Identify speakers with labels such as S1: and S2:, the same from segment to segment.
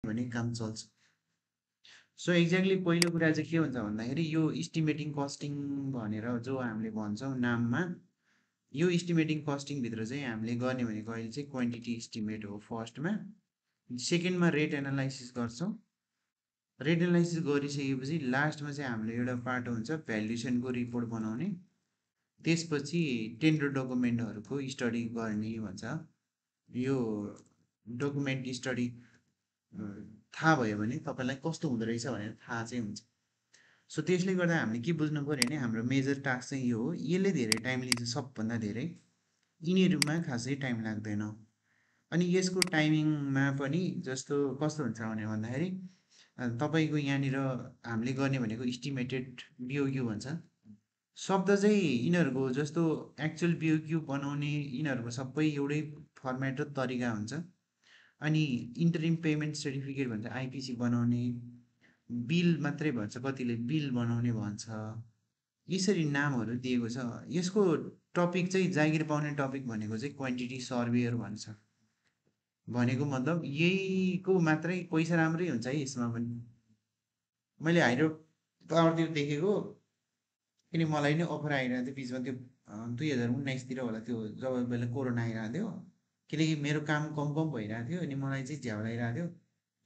S1: भने काम चल्छ। सो एक्ज्याक्टली पहिलो कुरा चाहिँ के हुन्छ भन्दाखेरि यो इस्टिमेटिङ कस्टिङ भनेर जो हामीले भन्छौँ नाममा, यो इस्टिमेटिङ कस्टिङभित्र चाहिँ हामीले गर्ने भनेको अहिले चाहिँ क्वान्टिटी इस्टिमेट हो फर्स्टमा। सेकेन्डमा रेट एनालाइसिस गर्छौँ। रेट एनालाइसिस गरिसकेपछि लास्टमा चाहिँ हाम्रो एउटा पार्ट हुन्छ भ्यालुएसनको रिपोर्ट बनाउने। त्यसपछि टेन्डर डकुमेन्टहरूको स्टडी गर्ने भन्छ। यो डकुमेन्ट स्टडी थाहा भयो भने तपाईँलाई कस्तो हुँदो रहेछ भनेर थाहा चाहिँ हुन्छ। सो त्यसले गर्दा हामीले के बुझ्नु पऱ्यो भने हाम्रो मेजर टास्क चाहिँ यो हो। यसले धेरै टाइम लिन्छ सबभन्दा धेरै, यिनीहरूमा खासै टाइम लाग्दैन। अनि यसको टाइमिङमा पनि जस्तो कस्तो हुन्छ भने भन्दाखेरि तपाईँको यहाँनिर हामीले गर्ने भनेको इस्टिमेटेड बिओक्यू भन्छ। शब्द चाहिँ यिनीहरूको जस्तो एक्चुअल बिओक्यू बनाउने यिनीहरूको सबै एउटै फर्मेट र तरिका हुन्छ। अनि इन्टरिम पेमेन्ट सर्टिफिकेट भन्छ, आइपिसी बनाउने, बिल मात्रै भन्छ, कतिले बिल बनाउने भन्छ। यसरी नामहरू दिएको छ। यसको टपिक चाहिँ जागिर पाउने टपिक भनेको चाहिँ क्वान्टिटी सर्वेयर भन्छ। भनेको मतलब यहीको मात्रै पैसा राम्रै हुन्छ है यसमा पनि। मैले हाइड्रो पावरतिर देखेको, किन मलाई नै अफर आइरहेको थियो बिचमा, त्यो 2019तिर होला, त्यो जब बेला कोरोना आइरहेको थियो। किनकि मेरो काम कम भइरहेको थियो अनि मलाई चाहिँ झ्याउ लागिरहेको थियो।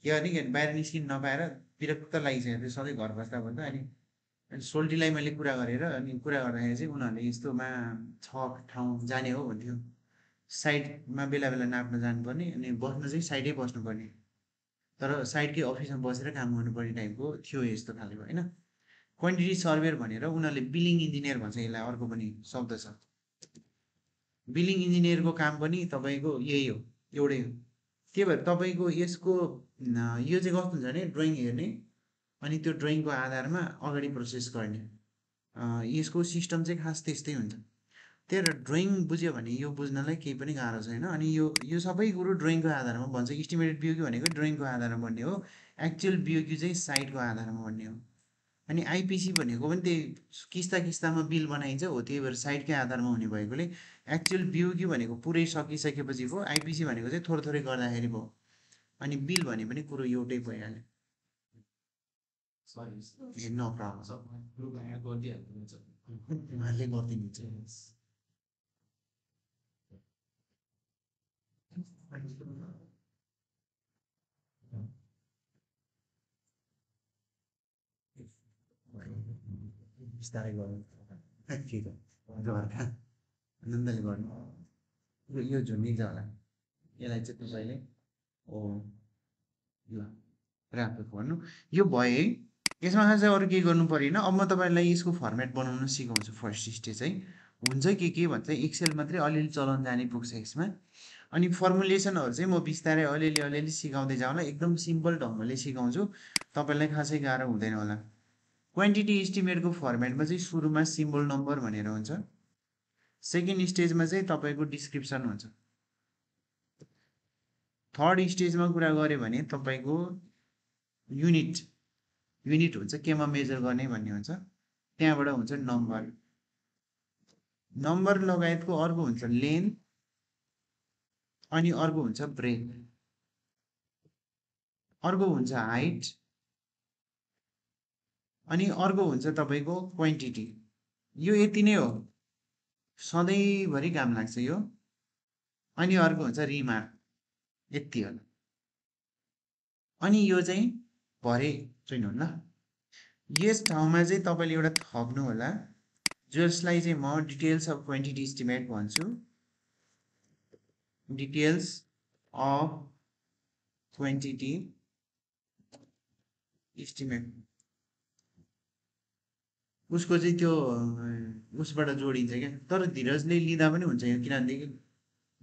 S1: के गर्ने के बाहिर निस्किनु नपाएर विरक्त लागिसकेको थियो सधैँ घर बस्दा। अनि सोल्टीलाई मैले कुरा गरेर अनि कुरा गर्दाखेरि चाहिँ उनीहरूले यस्तोमा 6 ठाउँ जाने हो भन्थ्यो। साइडमा बेला बेला नाप्न जानुपर्ने अनि बस्नु चाहिँ साइडै बस्नुपर्ने, तर साइडकै अफिसमा बसेर काम गर्नुपर्ने टाइपको थियो यस्तो खालको होइन। क्वान्टिटी सर्वेयर भनेर उनीहरूले बिलिङ इन्जिनियर भन्छ, यसलाई अर्को पनि शब्द छ। बिलिङ इन्जिनियरको काम पनि तपाईँको यही हो, एउटै हो। त्यही भएर तपाईँको यसको यो चाहिँ कस्तो हुन्छ भने ड्रइङ हेर्ने अनि त्यो ड्रइङको आधारमा अगाडि प्रोसेस गर्ने, यसको सिस्टम चाहिँ खास त्यस्तै हुन्छ। त्यही भएर ड्रइङ बुझ्यो भने यो बुझ्नलाई केही पनि गाह्रो छैन। अनि यो सबै कुरो ड्रइङको आधारमा भन्छ। इस्टिमेटेड बिओक्यू भनेको ड्रइङको आधारमा बन्ने हो, एक्चुअल बिओक्यू चाहिँ साइटको आधारमा बन्ने हो। अनि आइपिसी भनेको पनि त्यही किस्तामा बिल बनाइन्छ हो, त्यही भएर साइटकै आधारमा हुने भएकोले एक्चुअल बिओक्यू भनेको पुरै सकिसकेपछि भयो, आइपिसी भनेको चाहिँ थोरै गर्दाखेरि भयो। अनि बिल भने पनि कुरो एउटै भइहाल्यो। नो प्रब्लम, उहाँले गरिदिनुहुन्छ। बिस्तारै गर्नु, ठिक हो, आनन्दले गर्नु। यो झुन्डिन्छ होला, यसलाई चाहिँ तपाईँले ल राम्रो गर्नु। यो भयो है। यसमा चाहिँ अरू केही गर्नु परेन। अब म तपाईँलाई यसको फर्मेट बनाउन सिकाउँछु। फर्स्ट स्टेज चाहिँ हुन्छ के भन्छ, एक्सेल मात्रै अलिअलि चलाउन जाने पुग्छ यसमा। अनि फर्मुलेसनहरू चाहिँ म बिस्तारै अलिअलि सिकाउँदै जाउँला, एकदम सिम्पल ढङ्गले सिकाउँछु, तपाईँलाई खासै गाह्रो हुँदैन होला। क्वान्टिटी इस्टिमेटको फर्मेटमा चाहिँ सुरुमा सिम्बल नम्बर भनेर हुन्छ। सेकेन्ड स्टेजमा चाहिँ तपाईँको डिस्क्रिप्सन हुन्छ। थर्ड स्टेजमा कुरा गऱ्यो भने तपाईँको युनिट हुन्छ, केमा मेजर गर्ने भन्ने हुन्छ। त्यहाँबाट हुन्छ नम्बर लगायतको अर्को हुन्छ लेन्थ, अनि अर्को हुन्छ ब्रेथ, अर्को हुन्छ हाइट, अनि अर्को हुन्छ तपाईँको क्वान्टिटी। यो यति नै हो, सधैँभरि काम लाग्छ यो। अनि अर्को हुन्छ रिमार्क, यति होला। अनि यो चाहिँ भरे सुन्नु ल, यस ठाउँमा चाहिँ तपाईँले एउटा थप्नु होला, जसलाई चाहिँ म डिटेल्स अफ क्वान्टिटी इस्टिमेट भन्छु। डिटेल्स अफ क्वान्टिटी इस्टिमेट, उसको चाहिँ त्यो उसबाट जोडिन्छ क्या। तर धीरजले लिँदा पनि हुन्छ यो, किनभनेदेखि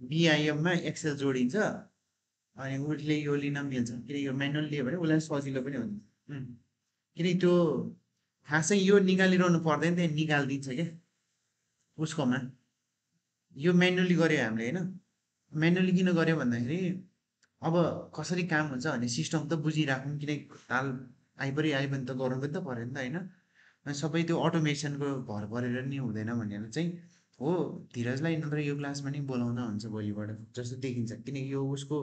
S1: बिआइएममा एक्सेल जोडिन्छ अनि उसले यो लिन मिल्छ, किनकि यो म्यानुअल लियो भने उसलाई सजिलो पनि हुन्छ। किनकि त्यो खासै यो निकालिरहनु पर्दैन, त्यहाँ निकालिदिन्छ क्या उसकोमा। यो म्यानुअली गऱ्यो हामीले होइन। म्यानुअली किन गऱ्यो भन्दाखेरि अब कसरी काम हुन्छ भन्ने सिस्टम त बुझिराखौँ, किनकि ताल आइपऱ्यो भने त गर्नु पनि त पऱ्यो नि त होइन। अनि सबै त्यो अटोमेसनको भर परेर नि हुँदैन भनेर चाहिँ हो। धीरजलाई नत्र यो क्लासमा नि बोलाउँदा हुन्छ भोलिबाट जस्तो देखिन्छ, किनकि यो उसको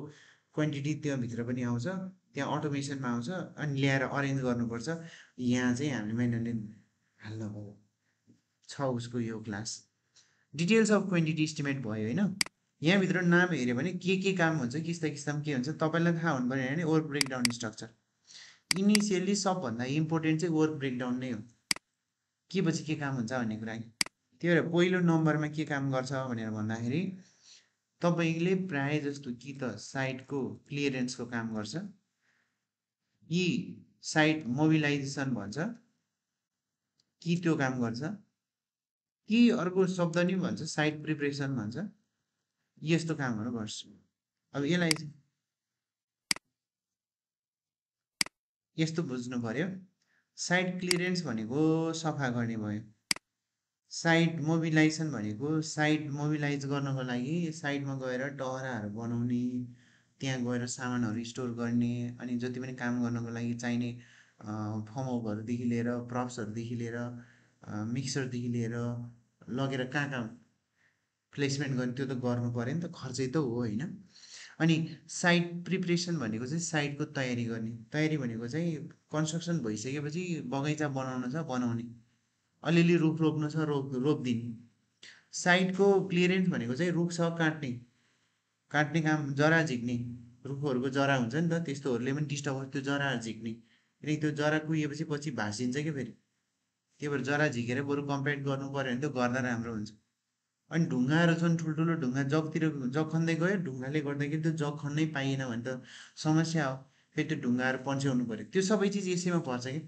S1: क्वान्टिटी त्योभित्र पनि आउँछ। त्यहाँ अटोमेसनमा आउँछ अनि ल्याएर अरेन्ज गर्नुपर्छ। यहाँ चाहिँ हामीले म्यानुअली हाल्नु हो छ उसको यो class. Details of quantity estimate भयो होइन। यहाँभित्र नाम हेऱ्यो भने के काम हुन्छ, किस्ता किस्तामा के हुन्छ तपाईँलाई थाहा हुनु पऱ्यो भने वर्क ब्रेकडाउन स्ट्रक्चर। इनिसियली सबभन्दा इम्पोर्टेन्ट चाहिँ वर्क ब्रेकडाउन नै हो, के पछि के काम हुन्छ भन्ने कुरा। त्यही भएर पहिलो नम्बरमा के काम गर्छ भनेर भन्दाखेरि तपाईँले प्राय जस्तो कि त साइटको क्लियरेन्सको काम गर्छ, कि साइट मोबिलाइजेसन भन्छ, कि त्यो काम गर्छ, कि अर्को शब्द नि भन्छ साइट प्रिपरेसन भन्छ, यस्तो कामहरू गर्छु। अब यसलाई यस्तो बुझ्नु पर्यो, साइट क्लियरेन्स भनेको सफा गर्ने भयो, साइट मोबिलाइजेसन भनेको साइट मोबिलाइज गर्नको लागि साइटमा गएर टहराहरू बनाउने, त्यहाँ गएर सामानहरू स्टोर गर्ने, अनि जति पनि काम गर्नको लागि चाहिने फर्मवर्कहरूदेखि लिएर प्रप्सहरूदेखि लिएर मिक्सरदेखि लिएर लगेर कहाँ कहाँ प्लेसमेन्ट गर्ने त्यो त गर्नु पऱ्यो नि त, खर्चै त हो होइन। अनि साइट प्रिपरेसन भनेको चाहिँ साइटको तयारी गर्ने। तयारी भनेको चाहिँ कन्स्ट्रक्सन भइसकेपछि बगैँचा बनाउनु छ बनाउने, अलिअलि रुख रोप्नु छ रोपिदिने। साइटको क्लियरेन्स भनेको चाहिँ रुख छ काट्ने, काट्ने काम, जरा झिक्ने, रुखहरूको जरा हुन्छ नि त त्यस्तोहरूले पनि डिस्टर्ब हुन्छ, त्यो जराहरू झिक्ने, किनकि त्यो जरा कुहिएपछि पछि भाँसिन्छ क्या फेरि। त्यही भएर जरा झिकेर बरु कम्प्याक्ट गर्नु पऱ्यो भने त्यो गर्दा राम्रो हुन्छ। अनि ढुङ्गाहरू छन् ठुल्ठुलो ढुङ्गा, जगतिर जग खन्दै गयो ढुङ्गाले गर्दाखेरि त्यो जग खन्नै पाइएन भने त समस्या हो, फेरि त्यो ढुङ्गाहरू पन्छ्याउनु पऱ्यो, त्यो सबै चिज यसैमा पर्छ कि।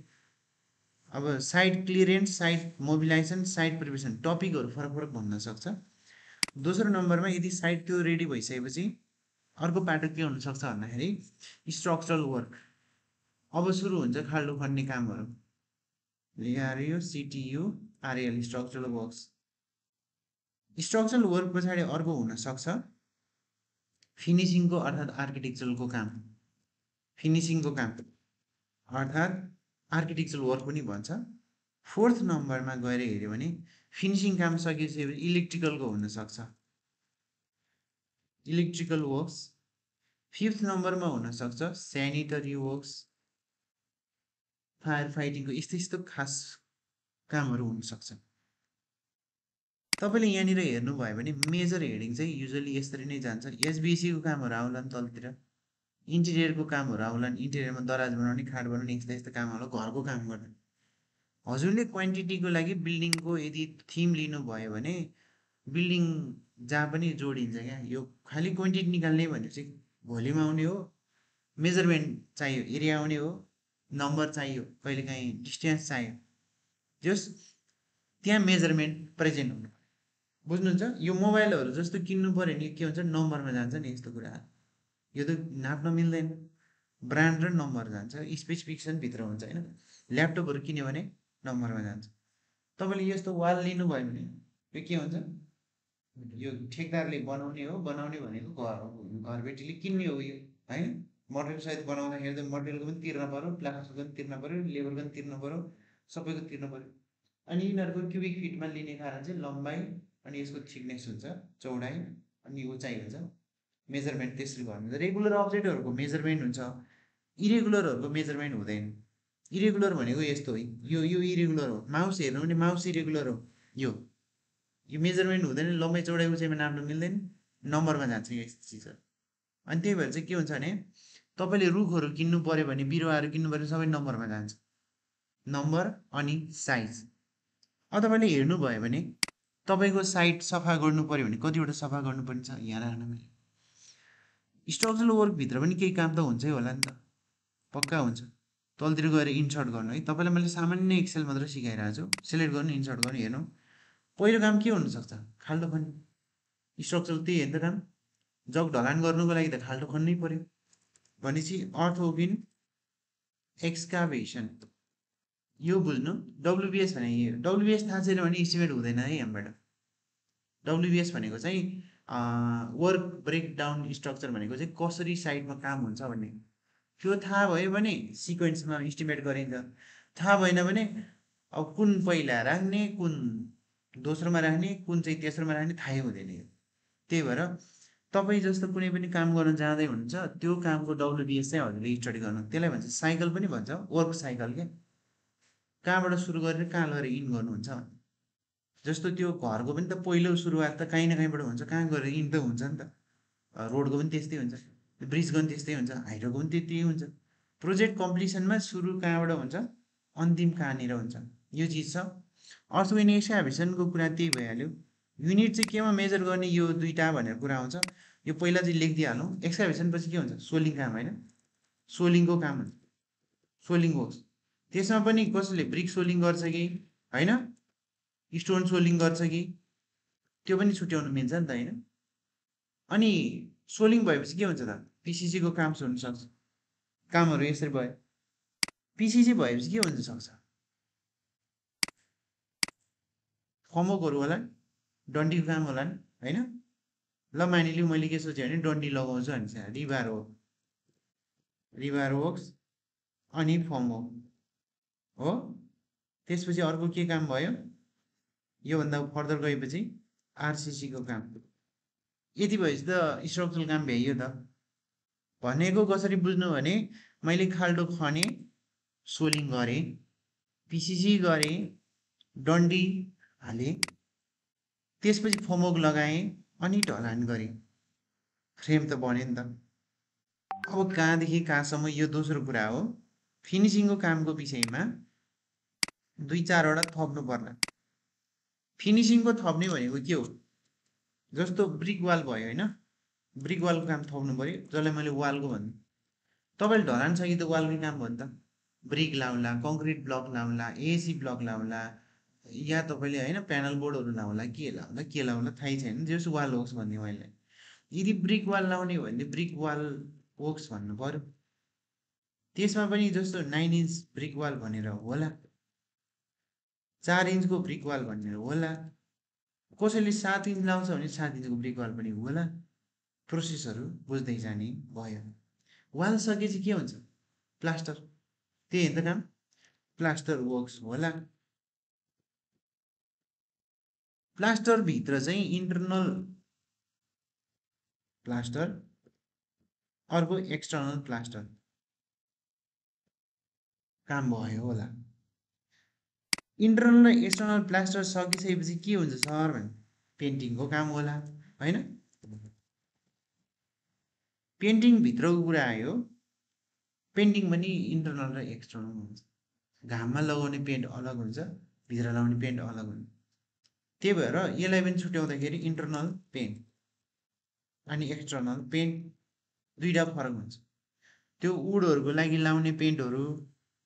S1: अब site clearance, site mobilisation, site preparation, टपिकहरू फरक फरक भन्न सक्छ। दोस्रो नम्बरमा यदि साइट त्यो रेडी भइसकेपछि अर्को पाटो के हुनसक्छ भन्दाखेरि स्ट्रक्चरल वर्क। अब सुरु हुन्छ खाल्डो खन्ने कामहरू, R U C T U R L structural works. Structural work पछाडि अर्को हुनसक्छ फिनिसिङको अर्थात् आर्किटेक्चरलको काम, फिनिसिङको काम अर्थात् आर्किटेक्चरल वर्क पनि भन्छ। फोर्थ नम्बरमा गएर हेऱ्यो भने फिनिसिङ काम सकिसकेपछि इलेक्ट्रिकलको हुनसक्छ, इलेक्ट्रिकल वर्क्स। फिफ्थ नम्बरमा हुनसक्छ स्यानिटरी वर्क्स, फायर फाइटिङको, यस्तो यस्तो खास कामहरू हुनसक्छ। तपाईँले यहाँनिर हेर्नुभयो भने मेजर हेडिङ चाहिँ युजली यसरी नै जान्छ। एसबिसीको कामहरू आउलान् तलतिर, इन्टिरियरको कामहरू आउलान्, इन्टिरियरमा दराज बनाउने, खाट बनाउने, यस्ता यस्ता कामहरू घरको काम गर्ने। हजुरले क्वान्टिटीको लागि बिल्डिङको यदि थिम लिनुभयो भने बिल्डिङ जहाँ पनि जोडिन्छ क्या। यो खालि क्वान्टिटी निकाल्ने भने चाहिँ भोल्युम आउने हो, मेजरमेन्ट चाहियो, एरिया आउने हो, नम्बर चाहियो, कहिलेकाहीँ डिस्टेन्स चाहियो, जस त्यहाँ मेजरमेन्ट प्रेजेन्ट हुनु। बुझ्नुहुन्छ? यो मोबाइलहरू जस्तो किन्नु पऱ्यो नि के हुन्छ नम्बरमा जान्छ नि यस्तो कुरा, यो त नाप्न मिल्दैन, ब्रान्ड र नम्बर जान्छ, स्पेसिफिकेसनभित्र हुन्छ होइन। ल्यापटपहरू किन्यो भने नम्बरमा जान्छ। तपाईँले यस्तो वाल लिनुभयो भने यो के हुन्छ, यो ठेकदारले बनाउने हो, बनाउने भनेको घरबेटीले किन्ने हो यो होइन। मटेरियलसहित बनाउँदाखेरि त मटेरियलको पनि तिर्न पऱ्यो, प्लास्टरको पनि तिर्न पऱ्यो, लेबरको पनि तिर्न पऱ्यो, सबैको तिर्न पऱ्यो। अनि यिनीहरूको क्युबिक फिटमा लिने कारण चाहिँ लम्बाइ अनि यसको थिकनेस हुन्छ, चौडाइ अनि उचाइ हुन्छ, मेजरमेन्ट त्यसरी गर्नुहुन्छ। रेगुलर अब्जेक्टहरूको मेजरमेन्ट हुन्छ, इरेगुलरहरूको मेजरमेन्ट हुँदैन। इरेगुलर भनेको यस्तो हो, यो इरेगुलर हो, माउस हेर्नु भने माउस इरेगुलर हो, यो मेजरमेन्ट हुँदैन, लम्बाइ चौडाइ उचाइमा नाप्नु मिल्दैन, नम्बरमा जान्छ यस्तो चिजहरू। अनि त्यही भएर चाहिँ के हुन्छ भने तपाईँले रुखहरू किन्नु पऱ्यो भने, बिरुवाहरू किन्नु पऱ्यो सबै नम्बरमा जान्छ, नम्बर अनि साइज। अब तपाईँले हेर्नुभयो भने तपाईँको साइट सफा गर्नु पऱ्यो भने कतिवटा सफा गर्नुपर्ने छ यहाँ राख्न मिल्यो। स्ट्रक्चरल वर्कभित्र पनि केही काम त हुन्छै होला नि त, पक्का हुन्छ। तलतिर गएर इन्सर्ट गर्नु है, तपाईँलाई मैले सामान्य एक्सेल मात्र सिकाइरहेको छु, सिलेक्ट गर्नु, इन्सर्ट गर्नु, हेर्नु। पहिलो काम के हुनसक्छ, खाल्डो खन्ने। स्ट्रक्चरल त्यही हेर्नु काम, जग ढलान गर्नुको लागि त खाल्डो खन्नै पऱ्यो भनेपछि अर्थोबिन एक्सकाभेसन, यो बुझ्नु। डब्लुबिएस भने डब्लुबिएस थाहा छैन भने इस्टिमेट हुँदैन है यहाँबाट। डब्लुबिएस भनेको चाहिँ वर्क ब्रेकडाउन स्ट्रक्चर भनेको चाहिँ कसरी साइडमा काम हुन्छ भन्ने, त्यो थाहा भयो भने सिक्वेन्समा इस्टिमेट गरिन्छ। थाहा भएन भने अब कुन पहिला राख्ने, कुन दोस्रोमा राख्ने, कुन चाहिँ तेस्रोमा राख्ने थाहै हुँदैन। त्यही भएर तपाईँ जस्तो कुनै पनि काम गर्न जाँदै हुनुहुन्छ त्यो कामको WBS चाहिँ हजुरले स्टडी गर्नु त्यसलाई भन्छ साइकल पनि भन्छ वर्क साइकल क्या कहाँबाट सुरु गरेर कहाँ लगेर इन गर्नुहुन्छ भने जस्तो त्यो घरको पनि त पहिलो सुरुवात त काहीँ न काहीँबाट हुन्छ कहाँ गएर इन त हुन्छ नि त रोडको पनि त्यस्तै हुन्छ ब्रिजको पनि त्यस्तै हुन्छ हाइड्रोको पनि त्यही हुन्छ प्रोजेक्ट कम्प्लिसनमा सुरु कहाँबाट हुन्छ अन्तिम कहाँनिर हुन्छ यो चिज छ अर्थवेन एक्सकाभेसनको कुरा त्यही भइहाल्यो युनिट चाहिँ केमा मेजर गर्ने यो दुईवटा भनेर कुरा आउँछ यो पहिला चाहिँ लेखिदिइहालौँ एक्सकाभेसन पछि के हुन्छ सोलिङ काम होइन सोलिङको काम हुन्छ सोलिङ होस् त्यसमा पनि कसैले ब्रिक सोलिङ गर्छ कि होइन स्टोन सोलिङ गर्छ कि त्यो पनि छुट्याउनु मिल्छ नि त होइन अनि सोलिङ भएपछि के हुन्छ त पिसिसीको काम हुनसक्छ कामहरू यसरी भयो पिसिसी भएपछि के हुन सक्छ फर्मवर्कहरू होला नि डन्डीको काम होला नि होइन ल मानिलिउँ मैले के सोचेँ भने डन्डी लगाउँछु भने रिबार हो रिबार वर्क्स अनि फर्मवर्क हो त्यसपछि अर्को के काम भयो योभन्दा फर्दर गएपछि आरसिसीको काम यति भएपछि त स्ट्रक्चरल काम भ्याइयो त भनेको कसरी बुझ्नु भने मैले खाल्डो खने सोलिङ गरेँ पिसिसी गरेँ डन्डी हालेँ त्यसपछि फर्मवर्क लगाएँ अनि ढलान गरेँ फ्रेम त बन्यो नि त अब कहाँदेखि कहाँसम्म यो दोस्रो कुरा हो फिनिसिङको कामको विषयमा दुई चारवटा थप्नु पर्ला फिनिसिङको थप्ने भनेको के हो जस्तो ब्रिक वाल भयो होइन ब्रिक वालको काम थप्नु पऱ्यो जसलाई मैले वालको भन्नु तपाईँले ढलान छ कि त वालकै काम भयो नि त ब्रिक लाउला कङ्क्रिट ब्लक लाउला एसी ब्लक लाउला या तपाईँले होइन प्यानल बोर्डहरू लाउला के लाउला थाहै छैन जस वाल वर्क्स भन्ने मैले यदि ब्रिक वाल लाउने हो भने ब्रिक वाल वर्क्स भन्नु पऱ्यो त्यसमा पनि जस्तो 9 इन्च ब्रिक वाल भनेर होला 4 इन्चको ब्रिक वाल भनेर होला कसैले 7 इन्च लाउँछ भने 7 इन्चको ब्रिक वाल पनि होला प्रोसेसहरू बुझ्दै जाने भयो वाल सकेपछि के हुन्छ प्लास्टर त्यही हो त काम प्लास्टर वर्क्स होला प्लास्टर भित्र चाहिँ इन्टरनल प्लास्टर अर्को एक्सटर्नल प्लास्टर काम भयो होला इन्टरनल र एक्सटर्नल प्लास्टर सकिसकेपछि के हुन्छ सर भने पेन्टिङको काम होला होइन पेन्टिङ भित्रको कुरा आयो पेन्टिङ पनि इन्टरनल र एक्सटर्नल हुन्छ घाममा लगाउने पेन्ट अलग हुन्छ भित्र लगाउने पेन्ट अलग हुन्छ त्यही भएर यसलाई पनि छुट्याउँदाखेरि इन्टरनल पेन्ट अनि एक्सटर्नल पेन्ट दुईवटा फरक हुन्छ त्यो वुडहरूको लागि लाउने पेन्टहरू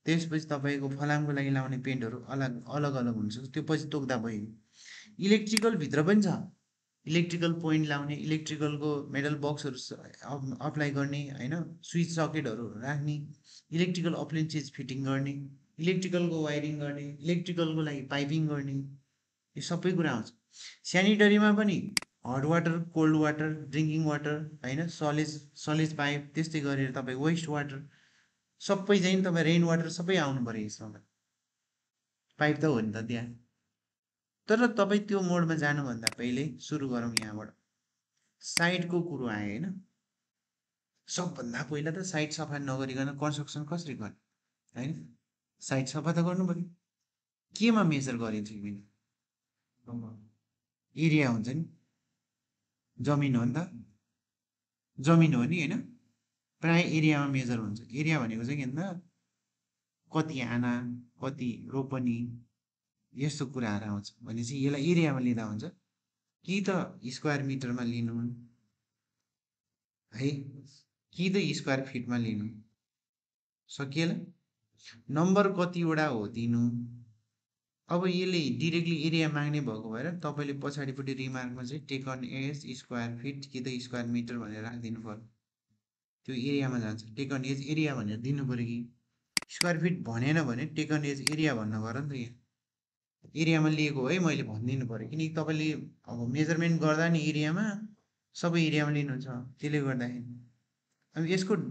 S1: त्यसपछि तपाईँको फलामको लागि लाउने पेन्टहरू अलग अलग हुन्छ त्यो पछि तोक्दा भयो इलेक्ट्रिकल भित्र पनि छ इलेक्ट्रिकल पोइन्ट लाउने इलेक्ट्रिकलको मेटल बक्सहरू अप्लाई गर्ने होइन स्विच सकेटहरू राख्ने इलेक्ट्रिकल अप्लायन्सेस फिटिङ गर्ने इलेक्ट्रिकलको वायरिङ गर्ने इलेक्ट्रिकलको लागि पाइपिङ गर्ने यो सबै कुरा आउँछ स्यानिटरीमा पनि hot water cold water drinking water होइन सलेज पाइप त्यस्तै गरेर तपाईँ वेस्ट वाटर सबै चाहिँ तपाईँ रेन वाटर सबै आउनु पऱ्यो यसमा पाइप त हो नि त त्यहाँ तर तपाईँ त्यो मोडमा जानुभन्दा पहिले सुरु गरौँ यहाँबाट साइटको कुरो आयो होइन सबभन्दा पहिला त साइट सफा नगरिकन कन्स्ट्रक्सन कसरी गर्ने होइन साइट सफा त गर्नु पऱ्यो केमा मेजर गरिन्छ एरिया हुन्छ नि जमिन हो नि त जमिन हो नि होइन प्राय एरियामा मेजर हुन्छ एरिया भनेको चाहिँ के भन्दा कति आना कति रोपनी यस्तो कुराहरू आउँछ भनेपछि यसलाई एरियामा लिँदा हुन्छ कि त स्क्वायर मिटरमा लिनु है कि त स्क्वायर फिटमा लिनु सकिएला नम्बर कतिवटा हो दिनु अब यसले डिरेक्टली एरिया माग्ने भएको भएर तपाईँले पछाडिपट्टि रिमार्कमा चाहिँ take on edge square feet कि त स्क्वायर मिटर भनेर राखिदिनु पर्यो त्यो एरियामा जान्छ टेक अन एज एरिया भनेर दिनु पऱ्यो कि स्क्वायर फिट भनेन भने टेक अन एज एरिया भन्नु पऱ्यो नि त यहाँ एरियामा लिएको है मैले भनिदिनु पऱ्यो किनकि तपाईँले अब मेजरमेन्ट गर्दा नि एरियामा सबै एरियामा लिनुहुन्छ त्यसले गर्दाखेरि अब यसको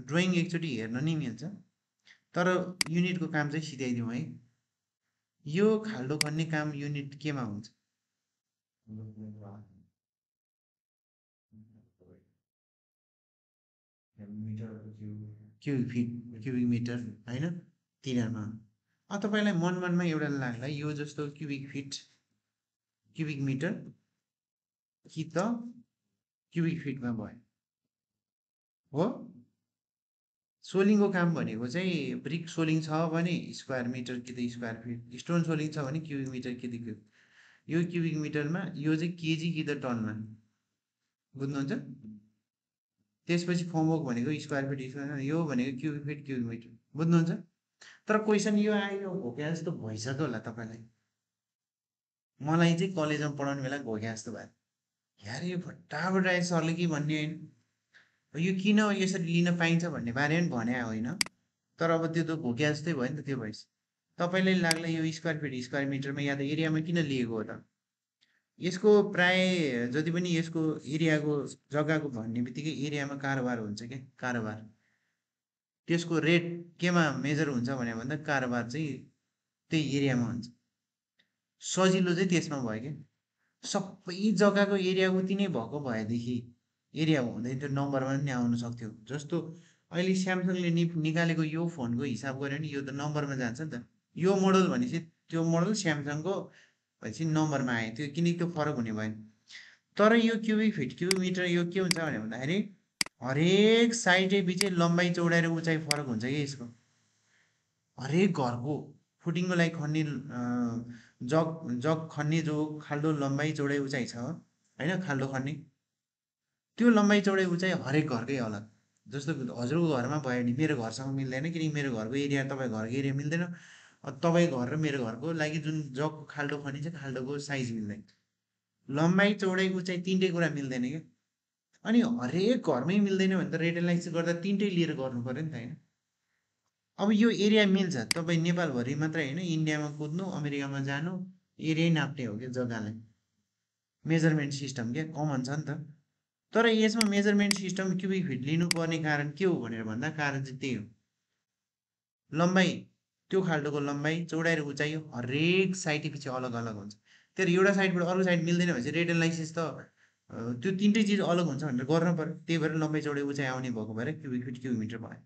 S1: ड्रइङ एकचोटि हेर्न नि मिल्छ तर युनिटको काम चाहिँ सिधाइदिउँ है यो खाल्डो खन्ने काम युनिट केमा हुन्छ क्युबिक फिट क्युबिक मिटर होइन तिनीहरूमा तपाईँलाई मनमनमा एउटा लाग्ला यो जस्तो क्युबिक फिट क्युबिक मिटर कि त क्युबिक फिटमा भयो हो सोलिङको काम भनेको चाहिँ ब्रिक सोलिङ छ भने स्क्वायर मिटर कि त स्क्वायर फिट स्टोन सोलिङ छ भने क्युबिक मिटर कि त यो क्युबिक मिटरमा यो चाहिँ केजी कि त टनमा बुझ्नुहुन्छ त्यसपछि फर्मवर्क भनेको स्क्वायर फिट स्क्वायर यो भनेको क्युबिक फिट क्युबिक मिटर बुझ्नुहुन्छ तर क्वेसन यो आयो घोक्या जस्तो भइसक्यो होला तपाईँलाई मलाई चाहिँ कलेजमा पढाउने बेला घोक्या जस्तो भयो यार यो फटाफट आयो सरले के भन्ने होइन यो किन यसरी लिन पाइन्छ भन्ने बारेमा भने होइन तर अब त्यो त घोक्या जस्तै भयो नि त त्यो भएपछि तपाईँलाई लाग्ला यो स्क्वायर फिट स्क्वायर मिटरमा या त एरियामा किन लिएको हो त यसको प्राय जति पनि यसको एरियाको जग्गाको भन्ने बित्तिकै एरियामा कारोबार हुन्छ क्या कारोबार त्यसको रेट केमा मेजर हुन्छ भने भन्दा कारोबार चाहिँ त्यही एरियामा हुन्छ सजिलो चाहिँ त्यसमा भयो क्या सबै जग्गाको एरिया उति नै भएको भएदेखि एरिया हुँदैन त्यो नम्बरमा पनि आउन सक्थ्यो जस्तो अहिले स्यामसङले निकालेको यो फोनको हिसाब गऱ्यो भने यो त नम्बरमा जान्छ नि त यो मोडल भनेपछि त्यो मोडल स्यामसङको भनेपछि नम्बरमा आयो त्यो किनकि त्यो फरक हुने भएन तर यो क्युबिक फिट क्युबिक मिटर यो के हुन्छ भने भन्दाखेरि हरेक साइडै बिचै लम्बाइ चौडाइ र उचाइ फरक हुन्छ कि यसको हरेक घरको फुटिङको लागि खन्ने जग जग खन्ने जो खाल्डो लम्बाइ चौडाइ उचाइ छ होइन खाल्डो खन्ने त्यो लम्बाइ चौडाइ उचाइ हरेक घरकै अलग जस्तो हजुरको घरमा भयो भने मेरो घरसँग मिल्दैन किनकि मेरो घरको एरिया तपाईँको घरको एरिया मिल्दैन तपाईँको घर र मेरो घरको लागि जुन जगको खाल्डो खनिन्छ खाल्डोको साइज मिल्दैन लम्बाइ चौडाइ उचाइ तिनटै कुरा मिल्दैन क्या अनि हरेक घरमै मिल्दैन भने त रेटेलाइज गर्दा तिनटै लिएर गर्नु पऱ्यो नि त होइन अब यो एरिया मिल्छ तपाईँ नेपालभरि मात्रै होइन इन्डियामा कुद्नु अमेरिकामा जानु एरियै नाप्ने हो क्या जग्गालाई मेजरमेन्ट सिस्टम क्या कमन छ नि त तर यसमा मेजरमेन्ट सिस्टम क्युबिक फिट लिनुपर्ने कारण के हो भनेर भन्दा कारण चाहिँ त्यही हो लम्बाइ त्यो खाल्डोको लम्बाइ चौडाइ र उचाइ हरेक साइड पछि अलग अलग हुन्छ तर एउटा साइडबाट अर्को साइड मिल्दैन भनेपछि रेट एनालाइसिस त त्यो तिनटै चिज अलग हुन्छ भनेर गर्न पर्यो त्यही भएर लम्बाइ चौडाइ उचाइ आउने भएको भएर क्युबिक फिट क्युबिक मिटर भयो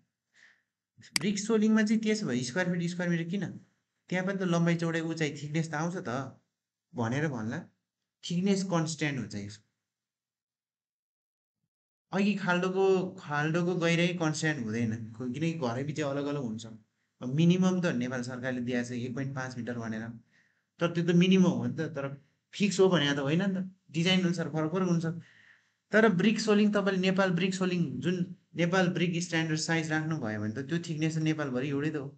S1: ब्रिक सोलिङमा चाहिँ त्यसो भयो स्क्वायर मिटर किन त्यहाँ पनि त लम्बाइ चौडाइ उचाइ थिकनेस त आउँछ त भनेर भन्ला थिकनेस कन्सट्यान्ट हुन्छ यसको अघि खाल्डोको गहिराइ कन्सट्यान्ट हुँदैन किनकि घरै पछि अलग अलग हुन्छ मिनिमम त नेपाल सरकारले दिएको छ 1.5 मिटर भनेर तर त्यो त मिनिमम हो नि त तर फिक्स हो भने त होइन नि त डिजाइन अनुसार फरक फरक हुन्छ तर ब्रिक सोलिङ तपाईँले नेपाल ब्रिक सोलिङ जुन नेपाल ब्रिक स्ट्यान्डर्ड साइज राख्नुभयो भने त त्यो थिकनेस तपाईँभरि एउटै त हो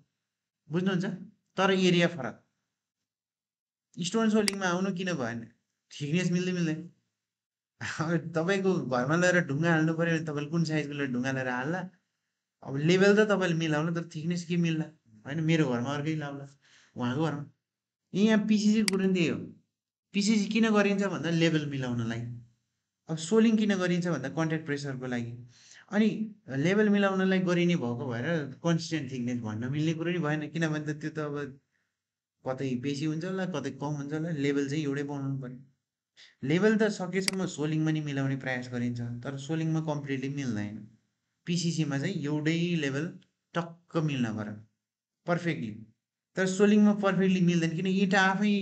S1: बुझ्नुहुन्छ तर एरिया फरक स्टोन सोलिङमा आउनु किन भएन थिकनेस मिल्दै मिल्दैन तपाईँको घरमा लगेर ढुङ्गा हाल्नु पऱ्यो भने तपाईँले कुन साइजको लिएर ढुङ्गा लिएर हाल्ला अब लेभल त तपाईँले मिलाउनु तर थिकनेस के मिल्ला होइन मेरो घरमा अर्कै लाउला उहाँको घरमा यहाँ पिसिसीको कुरो नि त्यही हो पिसिसी किन गरिन्छ भन्दा लेभल मिलाउनलाई अब सोलिङ किन गरिन्छ भन्दा कन्ट्याक्ट प्रेसरको लागि अनि लेभल मिलाउनलाई गरिने भएको भएर कन्सिस्टेन्ट थिकनेस भन्न मिल्ने कुरो नि भएन किनभने त त्यो त अब कतै बेसी हुन्छ होला कतै कम हुन्छ होला लेभल चाहिँ एउटै बनाउनु पर्यो लेभल त सकेसम्म सोलिङमा नि मिलाउने प्रयास गरिन्छ तर सोलिङमा कम्प्लिटली मिल्दैन पिसिसीमा चाहिँ एउटै लेभल टक्क मिल्न पर्यो पर्फेक्टली तर सोलिङमा पर्फेक्टली मिल्दैन किन इँटा आफै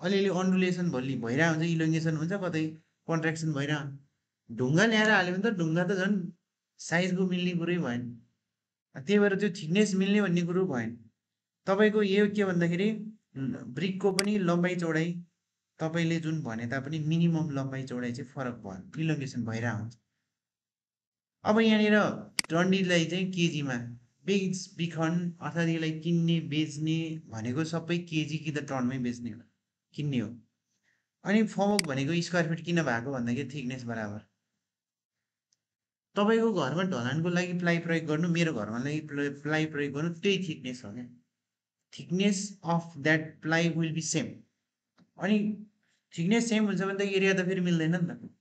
S1: अलिअलि अन्डुलेसन भइरहेको हुन्छ इलोङ्गेसन हुन्छ कतै कन्ट्र्याक्सन भइरहेको ढुङ्गा ल्याएर हाल्यो भने त ढुङ्गा त झन् साइजको मिल्ने कुरै भएन त्यही भएर त्यो थिकनेस मिल्ने भन्ने कुरो भएन तपाईँको यो के भन्दाखेरि ब्रिकको पनि लम्बाइ चौडाइ तपाईँले जुन भने तापनि मिनिमम लम्बाइ चौडाइ चाहिँ फरक भयो इलोङ्गेसन भइरहेको हुन्छ अब यहाँनिर डन्डीलाई चाहिँ केजीमा बिखन अर्थात् यसलाई किन्ने बेच्ने भनेको सबै केजी कि त टनमै बेच्ने हो किन्ने हो अनि फर्मवर्क भनेको स्क्वायर फिट किन भएको भन्दाखेरि थिकनेस बराबर तपाईँको घरमा ढलानको लागि प्लाई प्रयोग गर्नु मेरो घरमा लागि प्लाई प्रयोग गर्नु त्यही थिकनेस हो क्या thickness of that ply will be same अनि थिकनेस सेम हुन्छ भने त एरिया त फेरि मिल्दैन नि त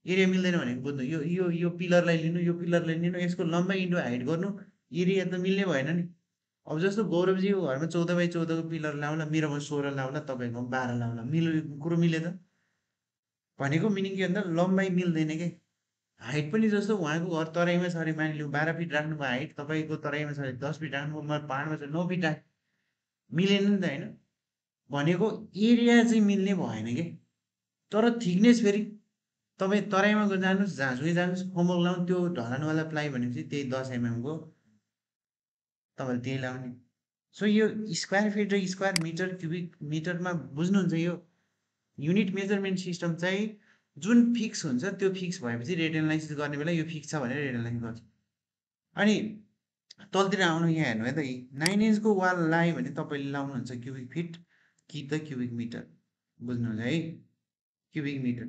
S1: एरिया मिल्दैन भनेको बुझ्नु यो यो यो पिलरलाई लिनु यो पिलरलाई लिनु यसको लम्बाइ इन्टु हाइट गर्नु एरिया त मिल्ने भएन नि अब जस्तो गौरवजीको घरमा 14x14 को पिलर लाउला मेरोमा 16 लाउला तपाईँको 12 लाउला कुरो मिल्यो त भनेको मिनिङ के भन्दा लम्बाइ मिल्दैन क्या हाइट पनि जस्तो उहाँको घर तराईमा छ अरे मानिलिउँ 12 फिट राख्नुभयो हाइट, तपाईँको तराईमा छ अरे 10 फिट राख्नुभयो, म पाहाडमा छ 9 फिट मिलेन नि त होइन। भनेको एरिया चाहिँ मिल्ने भएन कि, तर थिकनेस फेरि तपाईँ तराईमा जानुहोस्, जहाँसुकै जानुहोस्, कम्बल लाउनु त्यो ढलानवाला प्लाई भनेपछि त्यही 10 एमएमको तपाईँले त्यही लाउने। सो यो स्क्वायर फिट र स्क्वायर मिटर क्युबिक मिटरमा बुझ्नुहुन्छ, यो युनिट मेजरमेन्ट सिस्टम चाहिँ जुन फिक्स हुन्छ त्यो फिक्स भएपछि रेट एनालाइसिस गर्ने बेला यो फिक्स छ भनेर रेट एनालाइसिस गर्छ। अनि तलतिर आउनु, यहाँ हेर्नु है त, 9 इन्चको वाल लायो भने तपाईँले लाउनुहुन्छ क्युबिक फिट कि त क्युबिक मिटर, बुझ्नुहुन्छ है, क्युबिक मिटर।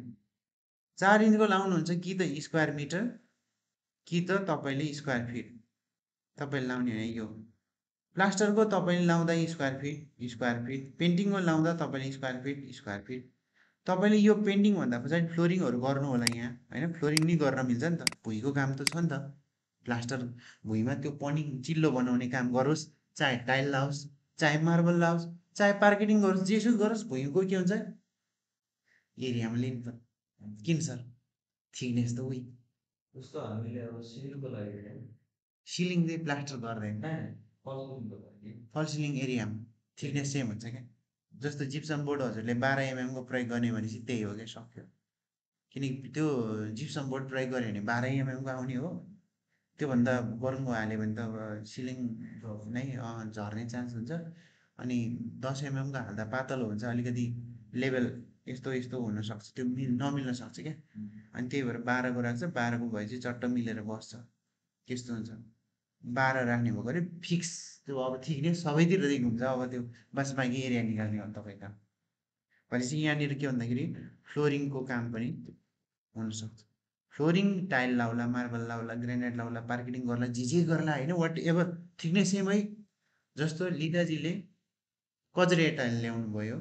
S1: 4 इन्चको लाउनुहुन्छ कि त स्क्वायर मिटर कि त तपाईँले स्क्वायर फिट तपाईँले लाउने हो यो। प्लास्टरको तपाईँले लाउँदा स्क्वायर फिट, पेन्टिङको लाउँदा तपाईँले स्क्वायर फिट। तपाईँले यो पेन्टिङभन्दा पछाडि फ्लोरिङहरू गर्नु होला यहाँ होइन, फ्लोरिङ नि गर्न मिल्छ नि त, भुइँको काम त छ नि त। प्लास्टर भुइँमा त्यो पनिङ चिल्लो बनाउने काम गरोस्, चाहे टाइल लाओस्, चाहे मार्बल लाओस्, चाहे पार्केटिङ गरोस्, जेसुकै गरोस्, भुइँको के हुन्छ एरियामा लिनु पर्छ। किन सर थिकनेस त उही
S2: जस्तो हामीले अब सिलिङको लागि
S1: सिलिङ चाहिँ प्लास्टर गर्दैन, फल सिलिङ एरियामा थिकनेस सेम हुन्छ क्या। जस्तो जिप्सम बोर्ड हजुरले 12 एमएमको प्रयोग गर्ने भनेपछि त्यही हो क्या, सक्यो। किनकि त्यो जिप्सम बोर्ड प्रयोग गऱ्यो भने 12 एमएमको आउने हो, त्योभन्दा बरुङ्गो हाल्यो भने त अब सिलिङ नै झर्ने चान्स हुन्छ। अनि 10 एमएमको हाल्दा पातलो हुन्छ, अलिकति लेभल यस्तो यस्तो हुनसक्छ, त्यो नमिल्न सक्छ क्या। अनि त्यही भएर 12को राख्छ, 12को भएपछि चट्ट मिलेर बस्छ, त्यस्तो हुन्छ। 12 राख्ने भएको अरे फिक्स, त्यो अब थिकनेस सबैतिरदेखि हुन्छ, अब त्यो बस बाँकी एरिया निकाल्ने हो तपाईँको काम। भनेपछि यहाँनिर के भन्दाखेरि फ्लोरिङको काम पनि हुनसक्छ। फ्लोरिङ टाइल लाउला, मार्बल लाउला, ग्रेनाइट लाउला, पार्केटिङ गर्ला, जे गर्ला होइन, वाट एभर थिकनेस सेम है। जस्तो लिदाजीले कजरिया टाइल ल्याउनु भयो,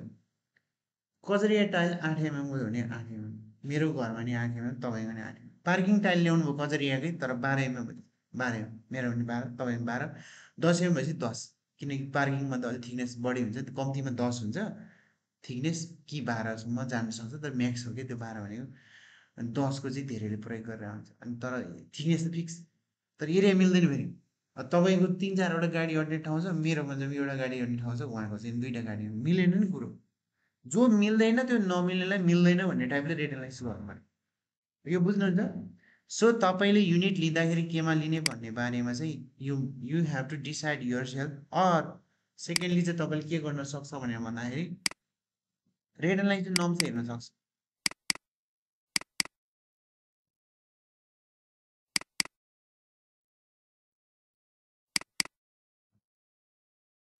S1: कजरिया टाइल 8 एमएमको हो भने 8 एमएम, मेरो घरमा नि 8 एमएम, तपाईँको नि 8 एमएम। पार्किङ टाइल ल्याउनु भयो कजरियाकै, तर 12 एमएम, 12 एमएम, मेरो पनि 12, तपाईँको 12, 10 एमएम भएपछि 10, किनकि पार्किङमा त अलिक थिकनेस बढी हुन्छ, कम्तीमा 10 हुन्छ थिकनेस, कि 12सम्म जान सक्छ, तर म्याक्स हो क्या त्यो 12 भनेको। अनि 10को चाहिँ धेरैले प्रयोग गरेर हुन्छ, अनि तर थिकनेस त फिक्स, तर एरिया मिल्दैन फेरि। तपाईँको 3-4वटा गाडी अड्ने ठाउँ छ, मेरोमा चाहिँ एउटा गाडी अड्ने ठाउँ छ, उहाँको चाहिँ 2टा गाडी, मिलेन नि कुरो। जो मिल्दैन त्यो नमिल्नेलाई मिल्दैन भन्ने टाइपले रेट एनालाइसिस गर्नु पर्यो, यो बुझ्नुहुन्छ। सो तपाईँले युनिट लिँदाखेरि केमा लिने भन्ने बारेमा चाहिँ you have to decide yourself. Or secondly चाहिँ तपाईँले के गर्न सक्छ भनेर भन्दाखेरि रेट एनालाइसिस नर्म्स हेर्न सक्छ।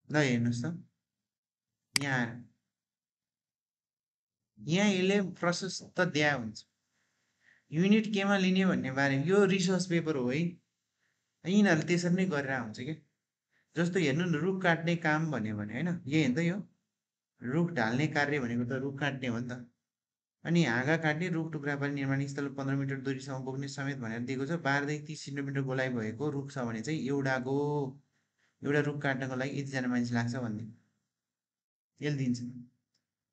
S1: ल हेर्नुहोस् त, यहाँ यसले प्रशस्त दिया हुन्छ युनिट केमा लिने भन्ने बारेमा। यो रिसर्च पेपर हो है, यिनीहरूले त्यसरी नै गरेर हुन्छ कि। जस्तो हेर्नु न, रुख काट्ने काम भन्यो भने होइन, यही हो नि त, यो रुख ढाल्ने कार्य भनेको त रुख काट्ने हो नि त। अनि हाँगा काट्ने, रुख टुक्रा पार्ने, निर्माण स्थल 15 मिटर दूरीसम्म पुग्ने समेत भनेर दिएको छ। 12देखि 30 सेन्टिमिटर गोलाइ भएको रुख छ भने चाहिँ एउटा रुख काट्नको लागि यतिजना मान्छे लाग्छ भन्ने यसले दिन्छ।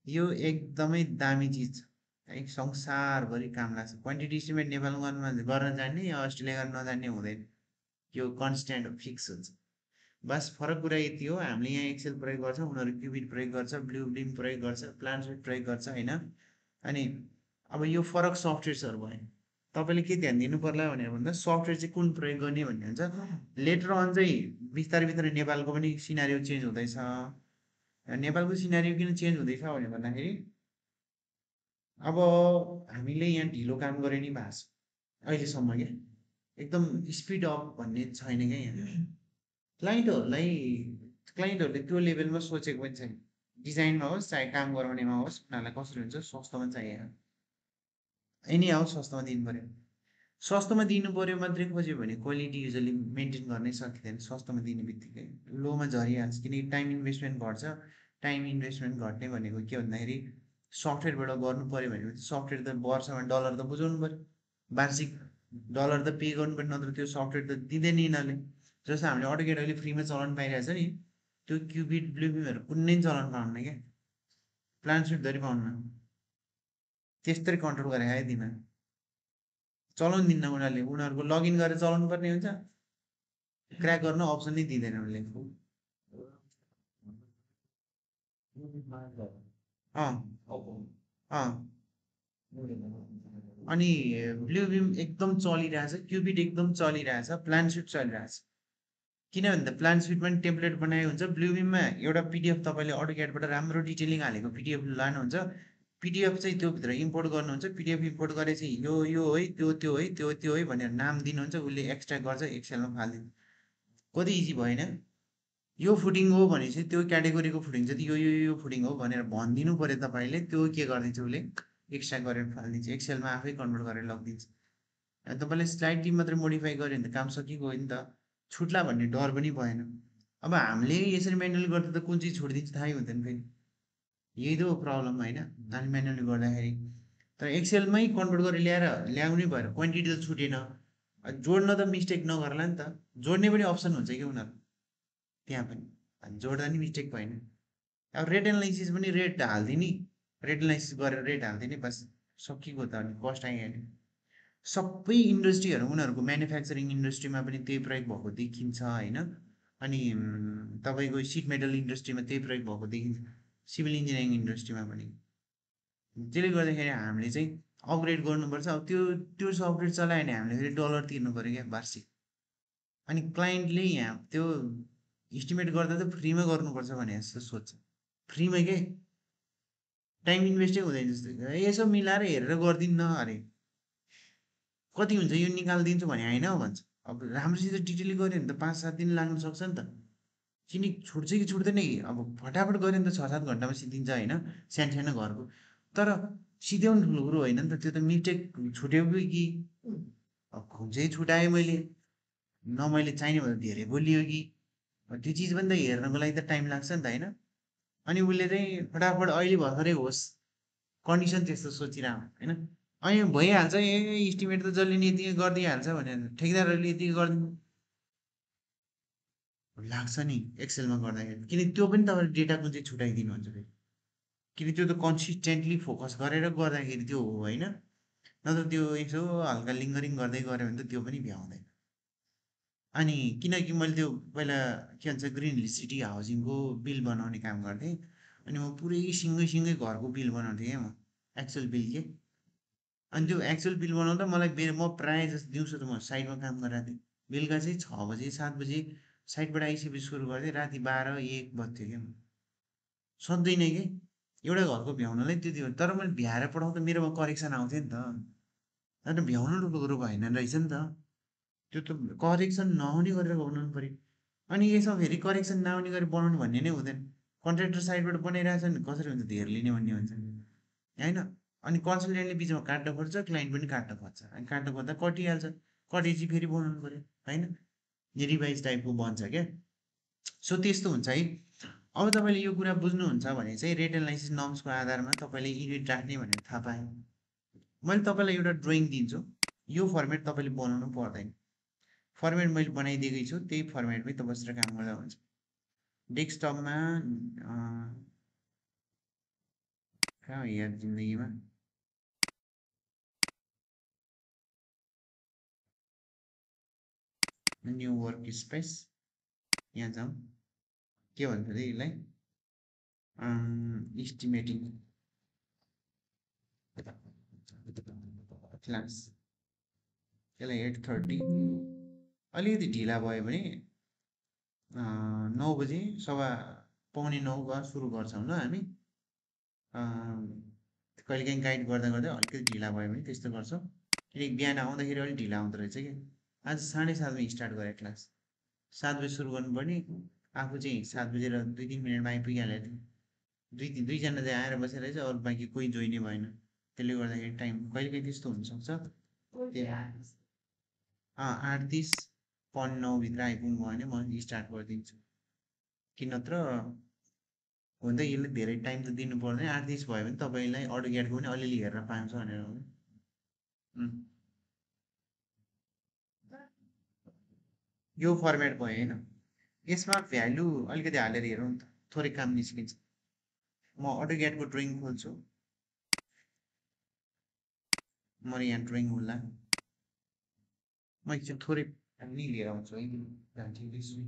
S1: यो एकदमै दामी चिज छ, एक संसारभरि काम लाग्छ। क्वान्टिटी इस्टिमेट नेपालमा गर्न जान्ने या अस्ट्रेलिया गर्न नजान्ने हुँदैन, यो कन्सट्यान्ट फिक्स हुन्छ। बस फरक कुरा यति हो, हामीले यहाँ एक्सेल प्रयोग गर्छ, उनीहरू क्युबिट प्रयोग गर्छ, ब्लु बिम प्रयोग गर्छ, प्लानसेट प्रयोग गर्छ होइन। अनि अब यो फरक सफ्टवेयर्सहरू भयो, तपाईँले के ध्यान दिनु पर्ला भनेर भन्दा सफ्टवेयर चाहिँ कुन प्रयोग गर्ने भन्ने हुन्छ। लेटर अन चाहिँ बिस्तारै बिस्तारै नेपालको पनि सिनारियो चेन्ज हुँदैछ। नेपालको सिनारियो किन चेन्ज हुँदैछ भने भन्दाखेरि अब हामीले यहाँ ढिलो काम गरे नि भएको छ अहिलेसम्म क्या, एकदम स्पिड अप भन्ने छैन क्या यहाँ। क्लाइन्टहरूले त्यो लेभलमा सोचेको पनि छैन। डिजाइनमा होस् चाहे काम गराउनेमा होस्, उनीहरूलाई कसरी हुन्छ, सस्तोमा चाहियो, एनी हाउस सस्तोमा दिनु पऱ्यो। सस्तोमा दिनु पऱ्यो मात्रै खोज्यो भने क्वालिटी युजली मेन्टेन गर्नै सकिँदैन। सस्तोमा दिने बित्तिकै लोमा झरिहाल्छ, किनकि टाइम इन्भेस्टमेन्ट घट्छ। टाइम इन्भेस्टमेन्ट घट्ने भनेको के भन्दाखेरि सफ्टवेयरबाट गर्नु पऱ्यो भने सफ्टवेयर त वर्षमा डलर त बुझाउनु पऱ्यो, वार्षिक डलर त पे गर्नु पऱ्यो, नत्र त्यो सफ्टवेयर त दिँदैन यिनीहरूले। जस्तो हामीले अटोकेट अहिले फ्रीमा चलाउनु पाइरहेछ नि, त्यो क्युबिट ब्लुबिमहरू कुनै चलाउनु पाउन्न क्या, प्लान सुट धरि पाउन्न, त्यस्तरी कन्ट्रोल गरेर आइदिन। चलाउनु दिन्न उनीहरूले, उनीहरूको लगइन गरेर चलाउनु पर्ने हुन्छ, क्र्याक गर्न अप्सन नै दिँदैन उनीहरूले। अँ अँ अनि ब्लु बिम एकदम चलिरहेछ, क्युबिट एकदम चलिरहेछ, प्लान सुट चलिरहेछ। किन भन्दा प्लान सुटमा पनि टेम्प्लेट बनाएको हुन्छ, ब्लु बिममा एउटा पिडिएफ तपाईँले अटोक्याडबाट राम्रो डिटेलिङ हालेको पिडिएफ लानुहुन्छ, पिडिएफ चाहिँ त्योभित्र इम्पोर्ट गर्नुहुन्छ, पिडिएफ इम्पोर्ट गरेपछि यो है त्यो है त्यो है भनेर नाम दिनुहुन्छ, उसले एक्सट्र्याक्ट गर्छ, एक्सेलमा फालिदिन्छ। कति इजी भएन? यो फुटिङ हो भनेपछि त्यो क्याटेगोरीको फुटिङ चाहिँ यो फुटिङ हो भनेर भनिदिनु पऱ्यो तपाईँले, त्यो के गरिदिन्छ उसले एक्सट्र्याक्ट गरेर फालिदिन्छ, एक्सेलमा आफै कन्भर्ट गरेर लगिदिन्छ। तपाईँले स्लाइडली मात्रै मोडिफाई गऱ्यो भने त काम सकिगयो नि त, छुट्ला भन्ने डर पनि भएन। अब हामीले यसरी म्यानुअली गर्दा त कुन चाहिँ छुटिदिन्छ थाहै हुँदैन फेरि, यही त हो प्रब्लम होइन हामी म्यानुअली गर्दाखेरि। तर एक्सेलमै कन्भर्ट गरेर ल्याउनै भएर क्वान्टिटी त छुटेन, जोड्न त मिस्टेक नगर्ला नि त, जोड्ने पनि अप्सन हुन्छ कि उनीहरू त्यहाँ पनि, जोड्दा नि मिस्टेक भएन। अब रेट एनालाइसिस पनि रेट हालिदिने, रेट एनालाइसिस गरेर रेट हालिदिने, बस सकिएको त अनि कस्ट आइहाल्यो। सबै इन्डस्ट्रीहरू उनीहरूको म्यानुफ्याक्चरिङ इन्डस्ट्रीमा पनि त्यही प्रयोग भएको देखिन्छ होइन। अनि तपाईँको सिट मेटल इन्डस्ट्रीमा त्यही प्रयोग भएको देखिन्छ, सिभिल इन्जिनियरिङ इन्डस्ट्रीमा पनि। त्यसले गर्दाखेरि हामीले चाहिँ अपग्रेड गर्नुपर्छ। अब त्यो सफ्टवेयर चलायो भने हामीले फेरि डलर तिर्नु पऱ्यो क्या वार्षिक। अनि क्लाइन्टले यहाँ त्यो इस्टिमेट गर्दा चाहिँ फ्रीमा गर्नुपर्छ भने जस्तो सोध्छ, फ्रीमा के टाइम इन्भेस्टै हुँदैन जस्तो, यसो मिलाएर हेरेर गरिदिन्न अरे, कति हुन्छ यो निकालिदिन्छु भने होइन भन्छ। अब राम्रोसित डिटेली गऱ्यो भने त 5-7 दिन लाग्न सक्छ नि त, किन छुट्छ कि छुट्दैन कि, अब फटाफट गऱ्यो भने त 6-7 घन्टामा सिद्धिन्छ होइन, सानो घरको। तर सिध्याउनु ठुलो कुरो होइन नि त, त्यो त मिस्टेक छुट्यो कि अब खुन्चै छुटाएँ मैले, न मैले चाहिने भन्दा धेरै बोलियो कि, त्यो चिज पनि त हेर्नको लागि त टाइम लाग्छ नि त होइन। अनि उसले चाहिँ फटाफट अहिले भर्खरै होस्, कन्डिसन त्यस्तो सोचिरहेको होइन, अनि भइहाल्छ इस्टिमेट त जसले नि यति गरिदिइहाल्छ भनेर ठेकेदारहरूले यति गरिदिनु लाग्छ नि एक्सेलमा गर्दाखेरि, किन त्यो पनि तपाईँले डेटा कुन चाहिँ छुट्याइदिनुहुन्छ फेरि, किन त्यो त कन्सिस्टेन्टली फोकस गरेर गर्दाखेरि त्यो हो होइन, नत्र त्यो यसो हल्का लिङ्गरिङ गर्दै गऱ्यो भने त त्यो पनि भ्याउँदैन। अनि किनकि मैले त्यो पहिला के भन्छ ग्रिन हिल सिटी हाउसिङको बिल बनाउने काम गर्थेँ, अनि म पुरै सिङ्गै घरको बिल बनाउँथेँ क्या, म एक्चुअल बिल के। अनि त्यो एक्चुअल बिल बनाउँदा मलाई म प्रायः जस्तो दिउँसो त म साइडमा काम गरेको थिएँ, बेलुका चाहिँ 6 बजे 7 बजे साइडबाट आइसकेपछि सुरु गर्थेँ, राति 12-1 बज्थ्यो क्या, म सधैँ नै के एउटा घरको भ्याउनलाई त्यति हो। तर मैले भ्याएर पठाउँदा मेरोमा करेक्सन आउँथ्यो नि त, अन्त भ्याउनु ठुलो कुरो भएन रहेछ नि त, त्यो त करेक्सन नहुने गरेर बनाउनु पऱ्यो। अनि यसमा फेरि करेक्सन नआउने गरी बनाउनु भन्ने नै हुँदैन, कन्ट्र्याक्टर साइडबाट बनाइरहेछ भने कसरी हुन्छ, धेर लिने भन्ने हुन्छ होइन। अनि कन्सल्टेन्टले बिचमा काट्न खोज्छ, क्लाइन्ट पनि काट्न खोज्छ, अनि काट्न खोज्दा कटिहाल्छ, कटेपछि फेरि बनाउनु पऱ्यो होइन, रिभाइज टाइपको बन्छ क्या। सो त्यस्तो हुन्छ है। अब तपाईँले यो कुरा बुझ्नुहुन्छ भने चाहिँ रेट एनालाइसिस नर्म्सको आधारमा तपाईँले युनिट राख्ने भनेर थाहा पाएँ। मैले तपाईँलाई एउटा ड्रइङ दिन्छु, यो फर्मेट तपाईँले बनाउनु पर्दैन, फर्मेट मैले बनाइदिएकै छु, त्यही फर्मेटमै त बसेर काम गर्दा हुन्छ। डेस्कटपमा कहाँ यार जिन्दगीमा न्यू वर्क स्पेस, यहाँ जाउँ, के भन्छ अरे यसलाई इस्टिमेटिङ क्लास, यसलाई 8:30 अलिकति ढिला भयो भने 9 बजे 9:15 सुरु गर्छौँ ल हामी। कहिलेकाहीँ गाइड गर्दा गर्दै अलिकति ढिला भयो भने त्यस्तो गर्छौँ, किनकि बिहान आउँदाखेरि अलिक ढिला आउँदो रहेछ कि। आज 7:30 स्टार्ट गरेँ क्लास, 7 बजी सुरु गर्नुपर्ने, आफू चाहिँ 7 बजेर 2-3 मिनटमा आइपुगिहालेको थिएँ, दुईजना चाहिँ आएर बसेर रहेछ, अरू बाँकी कोही जोइनै भएन, त्यसले गर्दाखेरि टाइम कहिलेकाहीँ त्यस्तो हुनसक्छ। 8:30 पौने 9 भित्र आइपुग्नु भयो भने म स्टार्ट गरिदिन्छु, कि नत्र हुन त यसले धेरै टाइम त दिनु पर्दैन, 8:30 भयो भने तपाईँलाई अटोक्याडको पनि अलिअलि हेरेर पाउँछ भनेर हो। यो फर्मेट भयो होइन, यसमा भ्यालु अलिकति हालेर हेरौँ त, थोरै काम निस्किन्छ। म अटोक्याडको ड्रइङ खोल्छु, म यहाँ ड्रइङ होला, म एकछिन थोरै पानी लिएर आउँछु है जान्छु एकछिन।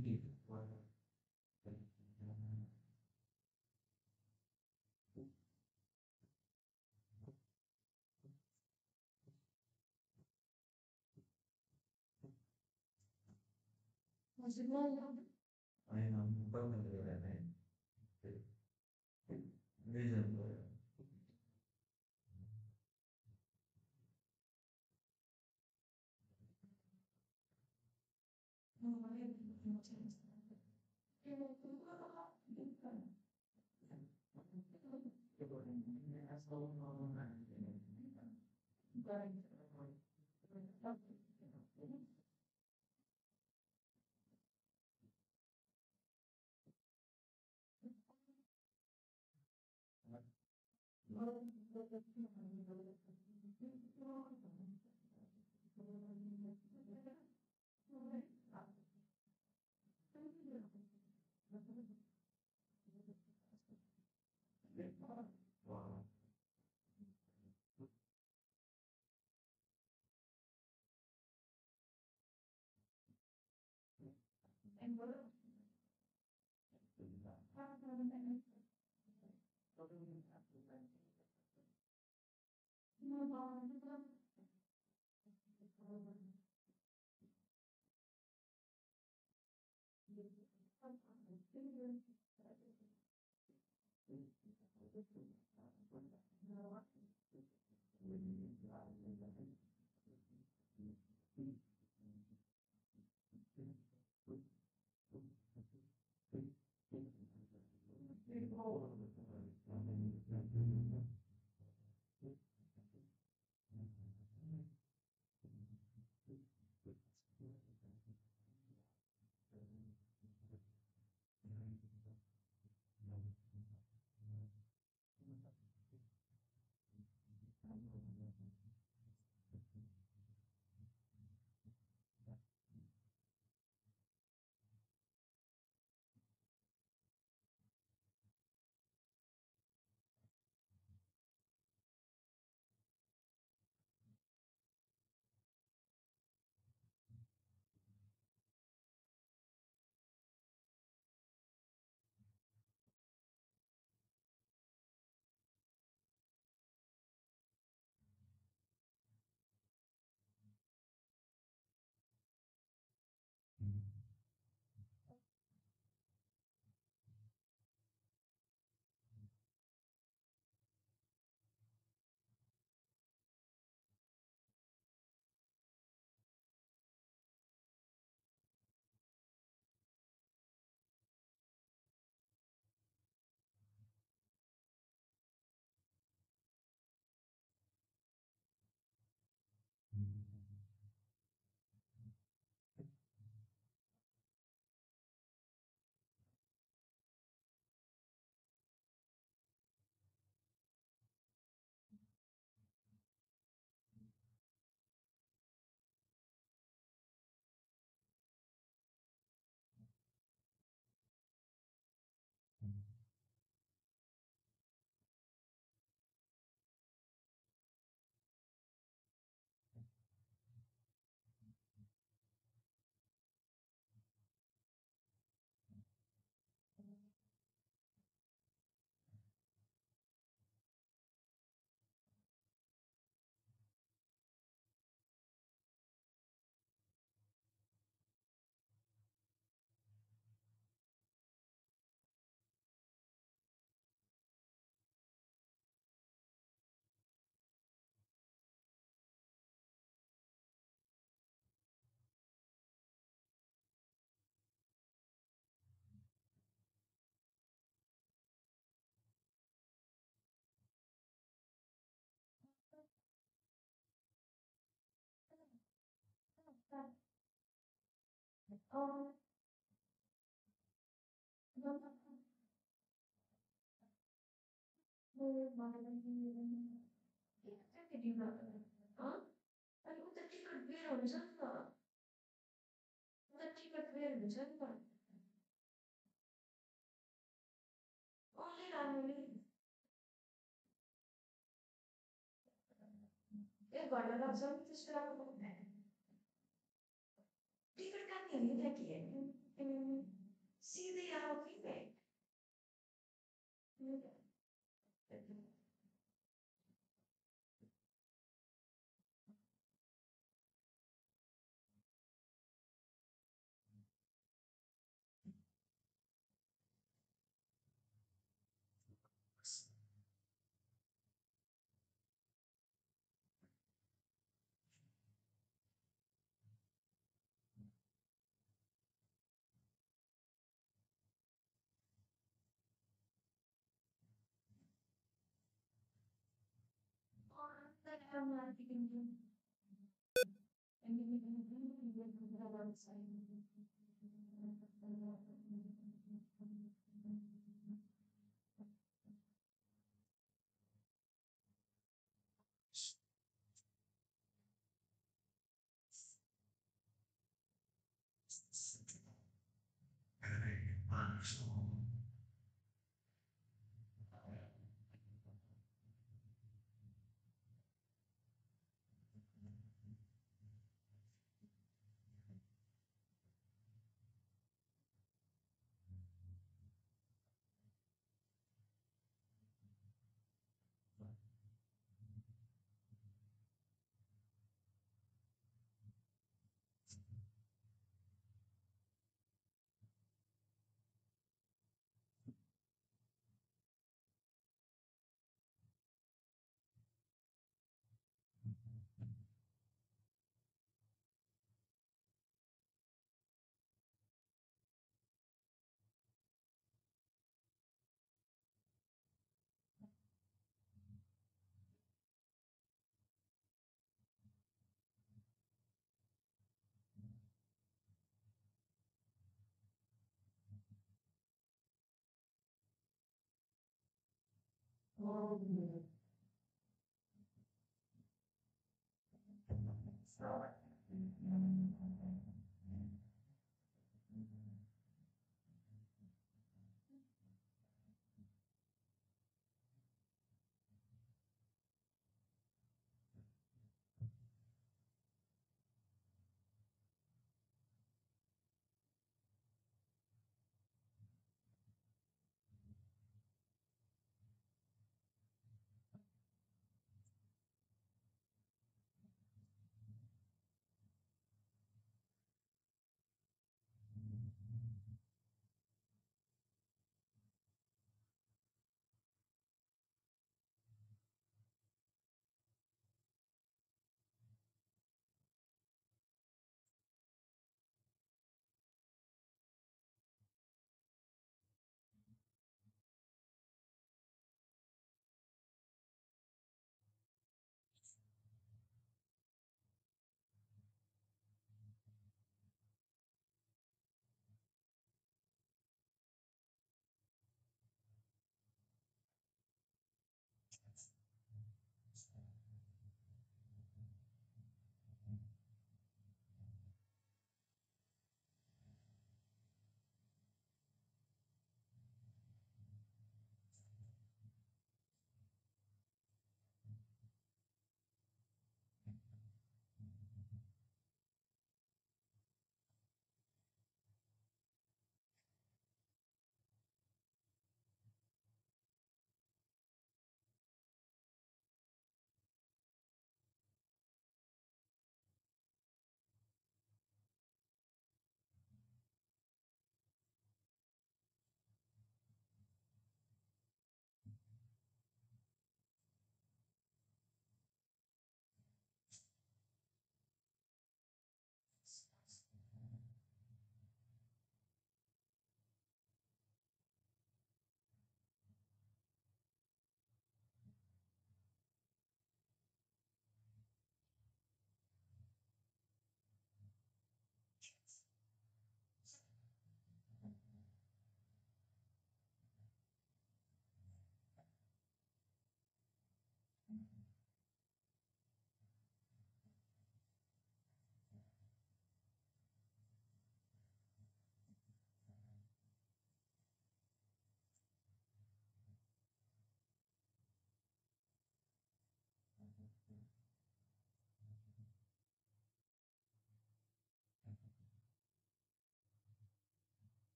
S2: होइन पर्मनेन्ट गरेर रिजन गयो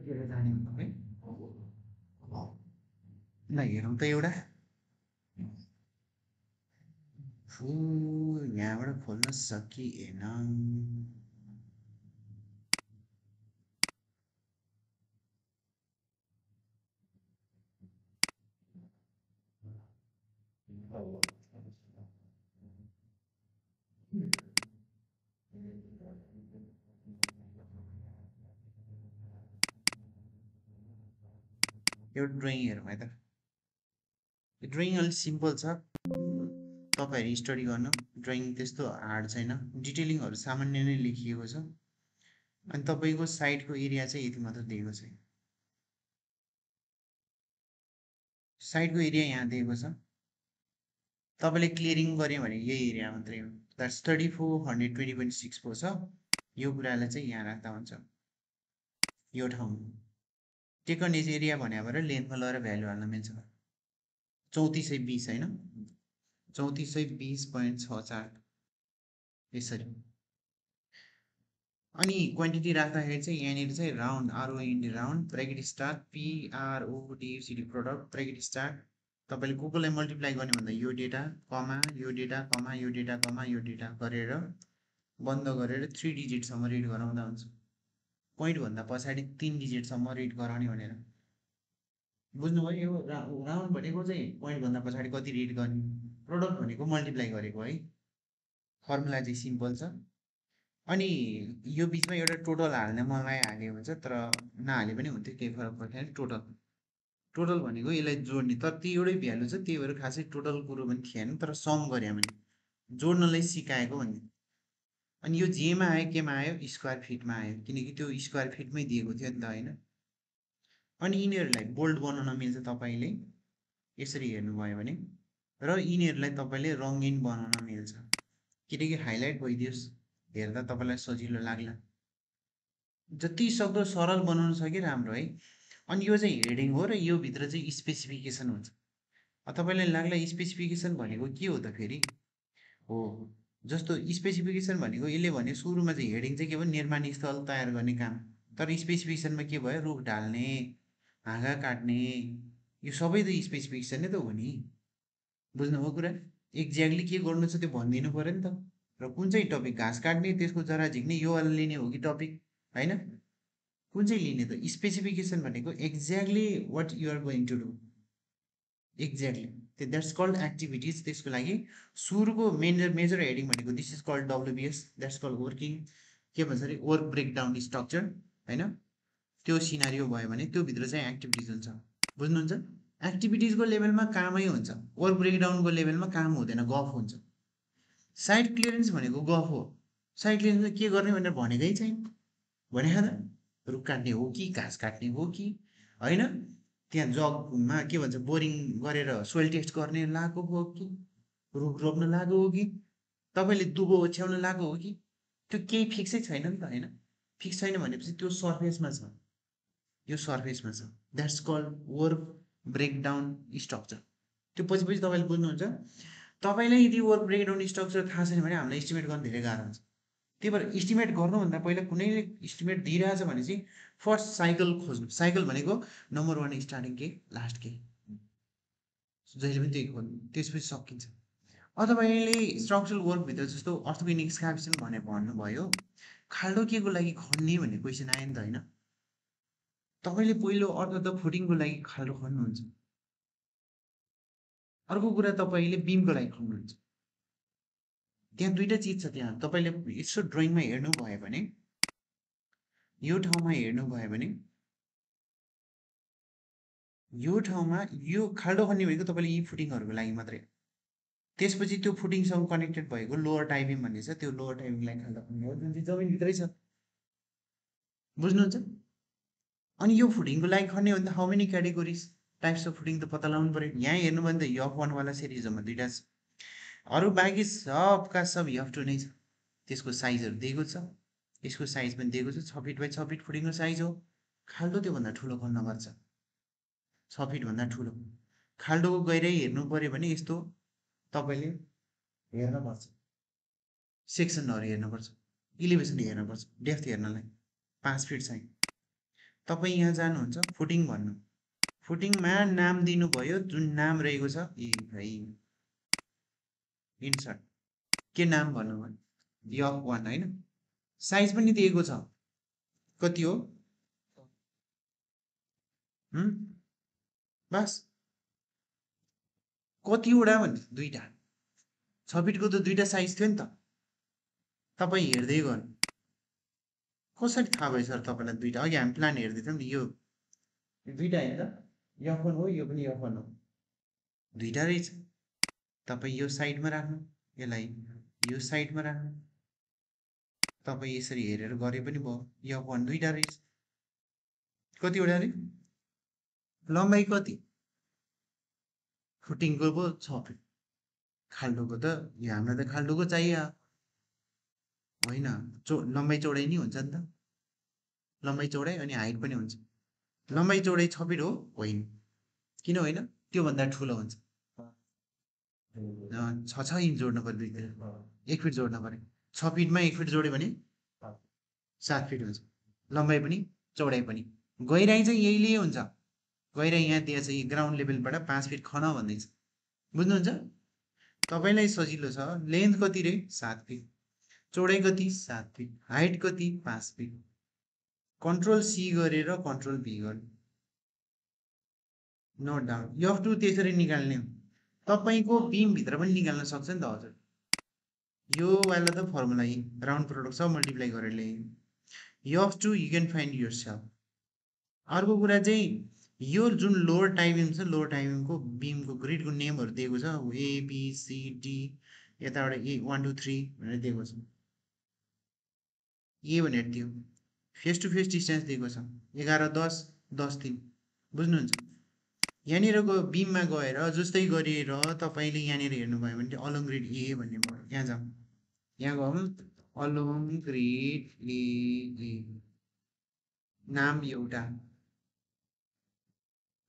S1: कतिवटा जाने भन्नु है ल हेरौँ त एउटा यहाँबाट खोल्न सकिएन एउटा ड्रइङ हेरौँ है त ड्रइङ अलिक सिम्पल छ तपाईँहरू स्टडी गर्नु ड्रइङ त्यस्तो हार्ड छैन डिटेलिङहरू सामान्य नै लेखिएको छ अनि तपाईँको साइडको एरिया चाहिँ यति मात्र दिएको छ साइडको एरिया यहाँ दिएको छ तपाईँले क्लियरिङ गऱ्यो भने यही एरिया मात्रै हो द्याट्स 34,120.64 छ यो कुरालाई चाहिँ यहाँ राख्दा हुन्छ यो ठाउँमा टेकन एज एरिया भनेबाट लेन्थमा लगेर भ्यालु हाल्न मिल्छ 3420 होइन 3420.64 यसरी अनि क्वान्टिटी राख्दाखेरि चाहिँ यहाँनिर चाहिँ round R O N D round bracket start P R O D C D product bracket start तपाईँले कोलाई मल्टिप्लाई गर्ने भन्दा यो डेटा कमा यो डेटा कमा यो डेटा कमा यो डेटा गरेर बन्द गरेर 3 डिजिटसम्म रिड गराउँदा हुन्छ पोइन्टभन्दा पछाडि 3 डिजिटसम्म रिड गराउने भनेर बुझ्नुभयो यो राउन्ड भनेको चाहिँ पोइन्टभन्दा पछाडि कति रिड गर्ने प्रडक्ट भनेको मल्टिप्लाई गरेको है फर्मुला चाहिँ सिम्पल छ अनि यो बिचमा एउटा टोटल हाल्ने मलाई हाल्यो हुन्छ तर नहाले पनि हुन्थ्यो केही फरक पर्दैन टोटल भनेको यसलाई जोड्ने तर त्यो एउटै भ्यालु छ त्यही भएर खासै टोटल कुरो पनि थिएन तर सम गरे भने जोड्नलाई सिकाएको भन्ने अनि यो जेमा आयो केमा आयो स्क्वायर फिटमा आयो किनकि त्यो स्क्वायर फिटमै दिएको थियो नि त होइन अनि यिनीहरूलाई बोल्ड बनाउन मिल्छ तपाईँले यसरी हेर्नुभयो भने र यिनीहरूलाई तपाईँले रङ्गीन बनाउन मिल्छ किनकि हाइलाइट भइदियोस् हेर्दा तपाईँलाई सजिलो लाग्ला जति सक्दो सरल बनाउन सके राम्रो है अनि यो चाहिँ हेडिङ हो र यो भित्र चाहिँ स्पेसिफिकेसन हुन्छ तपाईँलाई लाग्ला स्पेसिफिकेसन भनेको के हो त फेरि हो जस्तो स्पेसिफिकेसन भनेको यसले भने सुरुमा चाहिँ हेडिङ चाहिँ के भयो निर्माण स्थल तयार गर्ने काम तर स्पेसिफिकेसनमा के भयो रुख ढाल्ने हाँगा काट्ने यो सबै त स्पेसिफिकेसन नै त हो नि बुझ्नुभयो कुरा एक्ज्याक्टली के गर्नु छ त्यो भनिदिनु पऱ्यो नि त र कुन चाहिँ टपिक घाँस काट्ने त्यसको जरा झिक्ने यो वाला लिने हो कि टपिक होइन कुन चाहिँ लिने त स्पेसिफिकेसन भनेको exactly what you're going to do exactly that's called activities त्यसको लागि सुरुको मेजर हेडिङ भनेको this is called WBS that's called working के भन्छ अरे वर्क ब्रेकडाउन स्ट्रक्चर होइन त्यो सिनारियो भयो भने त्योभित्र चाहिँ एक्टिभिटिज हुन्छ बुझ्नुहुन्छ एक्टिभिटिजको लेभलमा कामै हुन्छ वर्क ब्रेकडाउनको लेभलमा काम हुँदैन गफ हुन्छ साइड क्लियरेन्स भनेको गफ हो साइड क्लियरेन्समा के गर्ने भनेर भनेकै छैन भनेको त रुख काट्ने हो कि घाँस काट्ने हो कि होइन त्यहाँ जगमा के भन्छ बोरिङ गरेर सोइल टेस्ट गर्ने लागेको हो कि रुख रोप्न लागेको हो कि तपाईँले दुबो ओछ्याउन लागेको हो कि त्यो केही फिक्सै छैन नि त होइन फिक्स छैन भनेपछि त्यो सर्फेसमा छ यो सर्फेसमा छ that's called work breakdown structure त्यो पछि पछि तपाईँले बुझ्नुहुन्छ तपाईँलाई यदि वर्क ब्रेकडाउन स्ट्रक्चर थाहा छैन भने हामीलाई इस्टिमेट गर्न धेरै गाह्रो हुन्छ त्यही भएर इस्टिमेट गर्नुभन्दा पहिला कुनैले इस्टिमेट दिइरहेछ भने चाहिँ फर्स्ट साइकल खोज्नु साइकल भनेको नम्बर 1 स्टार्टिङ के लास्ट के जहिले पनि त्यही खोज्नु त्यसपछि सकिन्छ अथवा यहाँले स्ट्रक्चरल वर्कभित्र जस्तो अर्थोगेनिक एक्सकाभेसन भनेर भन्नुभयो खाल्डो के को लागि खन्ने भन्ने क्वेसन आयो नि त होइन तपाईँले पहिलो अर्थ त फुटिङको लागि खाल्डो खन्नुहुन्छ अर्को कुरा तपाईँले बिमको लागि खन्नुहुन्छ त्यहाँ दुईटा चिज छ त्यहाँ तपाईँले यसो ड्रइङमा हेर्नुभयो भने यो ठाउँमा हेर्नुभयो भने यो ठाउँमा यो खाल्डो खन्ने भनेको तपाईँले यी फुटिङहरूको लागि मात्रै त्यसपछि त्यो फुटिङसँग कनेक्टेड भएको लोवर टाइबिम भन्ने छ त्यो लोवर टाइबिमलाई खाल्डो खन्ने हो जुन चाहिँ जमिनभित्रै छ बुझ्नुहुन्छ अनि यो फुटिङको लागि खन्ने हो भने त how many categories types of footing त पत्ता लगाउनु पऱ्यो यहाँ हेर्नु भने त यफ वाला सिरिजमा दुईवटा छ अरू बाँकी सबका सब यफ टू नै छ त्यसको साइजहरू दिएको छ यसको साइज पनि दिएको छ 6 फिट बाई 6 फिट फुटिङको साइज हो खाल्डो त्योभन्दा ठुलो खन्न पर्छ 6 फिटभन्दा ठुलो खाल्डोको गहिराइ हेर्नु पऱ्यो भने यस्तो तपाईँले हेर्नुपर्छ सेक्सनहरू हेर्नुपर्छ इलिभेसन हेर्नुपर्छ डेप्थ हेर्नलाई 5 फिट चाहिँ तपाईँ यहाँ जानुहुन्छ फुटिङ भन्नु, फुटिङमा नाम दिनुभयो जुन नाम रहेको छ भाइ इन्सर्ट के नाम भन्नुभयो F1 होइन, साइज पनि दिएको छ कति हो बस कतिवटा भन्नु, 2टा 6 फिटको त 2टा साइज थियो नि त, तपाईँ हेर्दै गर्नु कसरी थाहा भयो सर तपाईँलाई 2टा, अघि हामी प्लान हेर्दै थियौँ नि, यो 2टा होइन त, F1 हो यो पनि F1 हो, 2टा रहेछ, तपाईँ यो साइडमा राख्नु, यसलाई यो साइडमा राख्नु, तपाईँ यसरी हेरेर गरे पनि भयो, F1 2टा रहेछ, कतिवटा रे लम्बाइ कति, फुटिङको पो 6 फिट, खाल्डोको त यो हामीलाई त खाल्डोको चाहियो होइन, लम्बाइ चौडाइ नि हुन्छ नि त, लम्बाइ चौडाइ अनि हाइट पनि हुन्छ, लम्बाइ चौडाइ 6 फिट हो होइन, किन होइन त्योभन्दा ठुलो हुन्छ, 6 इन्च जोड्नु पर्यो, 1 फिट जोड्नु पर्यो, 6 फिटमा 1 फिट जोड्यो भने 7 फिट हुन्छ, लम्बाइ पनि चौडाइ पनि, गहिराइ चाहिँ यहीले हुन्छ, गहिराइ यहाँ दिएछ ग्राउन्ड लेभलबाट 5 फिट खन भन्दैछ, बुझ्नुहुन्छ, तपाईँलाई सजिलो छ, लेन्थ कति रे 7 फिट, चौडाइ कति 7 फिट, हाइट कति 5 फिट, कन्ट्रोल सी गरेर कन्ट्रोल भी गर्नु, नो डाउट F2 त्यसरी निकाल्ने हो, तपाईँको बिमभित्र पनि निकाल्न सक्छ नि त हजुर, यो वाला त फर्मुला राउन्ड प्रोडक्ट सब मल्टिप्लाई गरेर ल्याइन्, F2 you can find your self, अर्को कुरा चाहिँ यो जुन लोवर टाइबिम छ, लोवर टाइबिमको बिमको ग्रिडको नेमहरू दिएको छ, ABCD यताबाट 1 2 3 भनेर दिएको छ, ए भनेर दियो, फेस टु फेस डिस्टेन्स दिएको छ 11 10 10 3, बुझ्नुहुन्छ, यहाँनिरको बिममा गएर जस्तै गरेर तपाईँले यहाँनिर हेर्नुभयो भने अलोङ ग्रिड ए भन्ने भयो, यहाँ जाउँ, यहाँ गयौँ अलोङ ग्रिड ए, नाम एउटा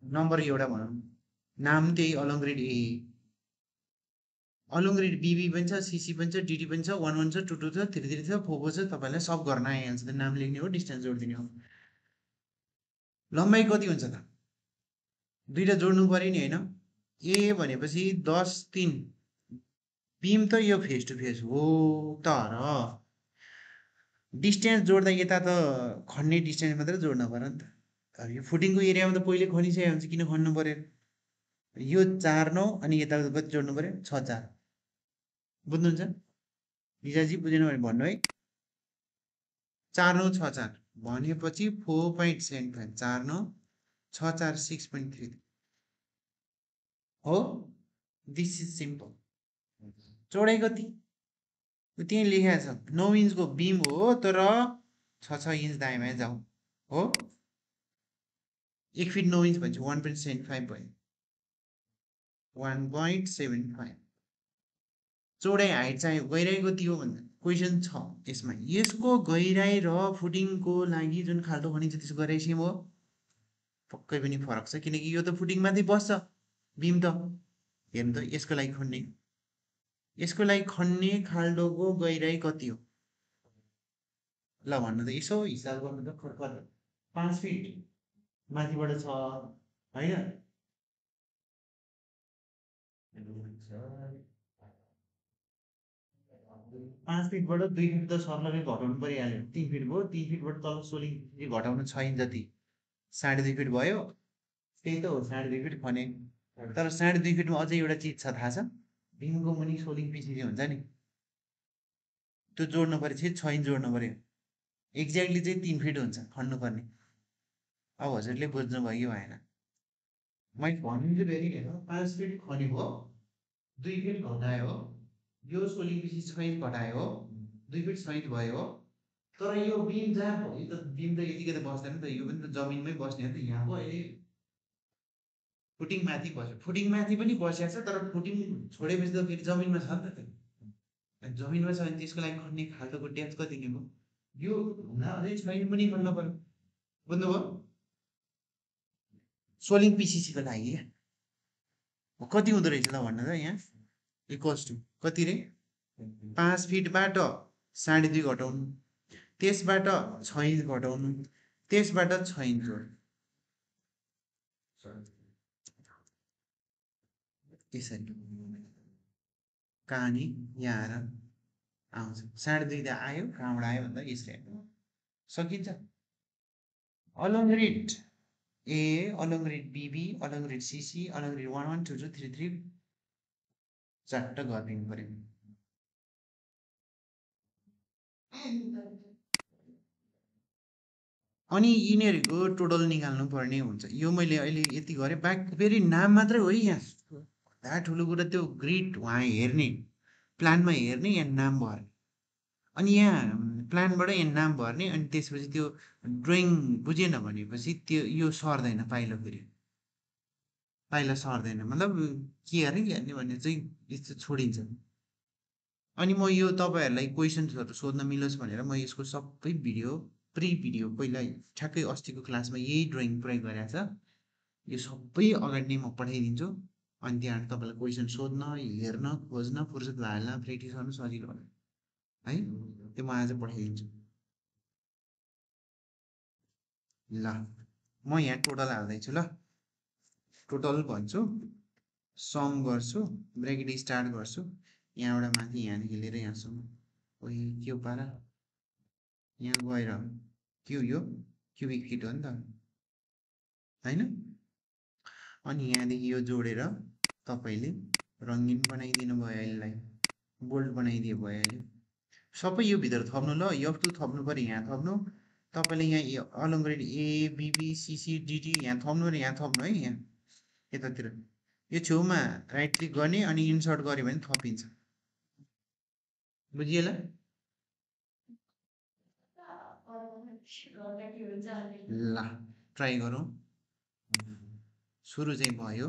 S1: नम्बर एउटा भनौँ, नाम त्यही अलोङ ग्रिड ए, अलोङ ग्रिड बिबी पनि छ, सिसी पनि छ, डिडी पनि छ, 1 1 छ, 2 2 छ, 3 3 छ, 4 4 छ, तपाईँलाई सब गर्न आइहाल्छ, नाम लेख्ने हो डिस्टेन्स जोडिदिने हो, लम्बाइ कति हुन्छ त 2टा जोड्नु पर्यो नि होइन, ए भनेपछि 10 3, बिम त यो फेस टु फेस हो, तर डिस्टेन्स जोड्दा यता त खन्ने डिस्टेन्स मात्रै जोड्न पर्यो नि त, अब यो फुटिङको एरियामा त पहिले खनिसकेको हुन्छ, किन खन्नु पर्यो, यो 4 9 अनि यता कति जोड्नु पर्यो 6 4, बुझ्नुहुन्छ निजाजी, बुझेन भने भन्नु है, 4 9 6 4 भनेपछि 4.75, 4 9 6 4 6.3 हो, दिस इज सिम्पल, चौडाइ कति त्यही लेखेको छ 9 इन्चको बिम हो, तर 6 इन्च दायाँ जाउँ हो, 1 फिट 9 इन्च भन्छ 1.75 भयो, 1.75, चौडाइ हाइट चाहिँ गहिराइ कति हो भन्दा क्वेसन छ यसमा, यसको गहिराइ र फुटिङको लागि जुन खाल्डो खनिन्छ त्यसको गहिराइ सेम हो, पक्कै पनि फरक छ, किनकि यो त फुटिङ माथि बस्छ बिम त, हेर्नु त यसको लागि खन्ने खाल्डोको गहिराइ कति हो, ल भन्नु त यसो हिसाब गर्नु त फर्क 5 फिट माथिबाट छ होइन, 5 फिटबाट 2 फिट त सर्लकै घटाउनु परिहाल्यो, 3 फिट भयो, 3 फिटबाट तल सोलिङ घटाउनु 6 इन्च जति 2.5 फिट भयो, त्यही त हो 2.5 फिट खने, तर 2.5 फिटमा अझै एउटा चिज छ थाहा छ, बिमको मुनि सोलिङ पिसिसी हुन्छ नि, त्यो जोड्नु पर्यो 6 इन्च जोड्नु पर्यो, एक्ज्याक्टली चाहिँ 3 फिट हुन्छ खन्नुपर्ने, अब हजुरले बुझ्नुभयो कि भएन, मैले भनिदिन्छु फेरि हेर्नु, 5 फिट खनेको 2 फिट घटायो, यो सोलिङ पिसिसी 6 इन्च घटायो, 2 फिट 6 इन्च भयो, तर यो बिम जहाँ भयो त बिम त यतिकै त बस्दैन नि त, यो पनि त जमिनमै बस्ने हो नि त, यहाँ पो अहिले फुटिङ माथि बस्यो, फुटिङ माथि पनि बसिएको छ, तर फुटिङ छोडेपछि त फेरि जमिनमा छ नि त, त्यो जमिनमा छ भने त्यसको लागि खन्ने खाल्डोको डेप्थ कति लिएको, यो भन्दा अझै 6 इन्च पनि खन्न पर्यो, बुझ्नुभयो, सोलिङ पिसिसीको लागि कति हुँदो रहेछ त भन्नु त, यहाँ इक्वल्स टु कति रे 5 फिटबाट 2.5 घटाउनु, त्यसबाट 6 इन्च घटाउनु, त्यसबाट 6 इन्च जोड यसरी कहानी यहाँ आएर आउँछ 2.5 त आयो कहाँबाट आयो भन्दा यसरी आयो सकिन्छ along read A along read BB along read CC along read 1 1 2 2 3 3 चारवटा गरिदिनु पर्यो अनि यिनीहरूको टोटल निकाल्नु पर्ने हुन्छ यो मैले अहिले यति गरेँ बाँकी फेरि नाम मात्रै हो है यहाँ भन्दा ठुलो कुरा त्यो ग्रिड वहाँ हेर्ने प्लानमा हेर्ने यहाँ नाम भर्ने अनि यहाँ प्लानबाट यहाँ नाम भर्ने अनि त्यसपछि त्यो ड्रइङ बुझेन भनेपछि त्यो यो सर्दैन पाइला फेरि पाइला सर्दैन मतलब के अरे हेर्ने भन्ने चाहिँ यस्तो छोडिन्छ अनि म यो तपाईँहरूलाई क्वेसन्सहरू सोध्न मिलोस् भनेर म यसको सबै भिडियो प्री भिडियो पहिला ठ्याक्कै अस्तिको क्लासमा यही ड्रइङ प्रयोग गरेको छ यो सबै अगाडि नै म पठाइदिन्छु अनि त्यहाँबाट तपाईँलाई क्वेसन सोध्न हेर्न खोज्न फुर्सद भएन प्र्याक्टिस गर्नु सजिलो होला है त्यो म आज पठाइदिन्छु ल म यहाँ टोटल हाल्दैछु ल टोटल भन्छु सम गर्छु ब्रेकेट स्टार्ट गर्छु यहाँबाट माथि यहाँदेखि लिएर यहाँसम्म ओइ के हो पारा यहाँ गएर के हो यो क्युबिक फिट हो नि त होइन अनि यहाँदेखि यो जोडेर तपाईँले रङ्गीन बनाइदिनु भयो यसलाई बोल्ड बनाइदियो भयो अहिले सबै यो भित्र थप्नु ल F2 थप्नु पऱ्यो यहाँ थप्नु तपाईँले यहाँ अलङ गरेर ABBCCDD यहाँ थप्नु र यहाँ थप्नु है यहाँ यतातिर यो छेउमा राइट क्लिक गर्ने अनि इन्सर्ट गऱ्यो भने थपिन्छ बुझिएला ल ट्राई गरौँ सुरु चाहिँ भयो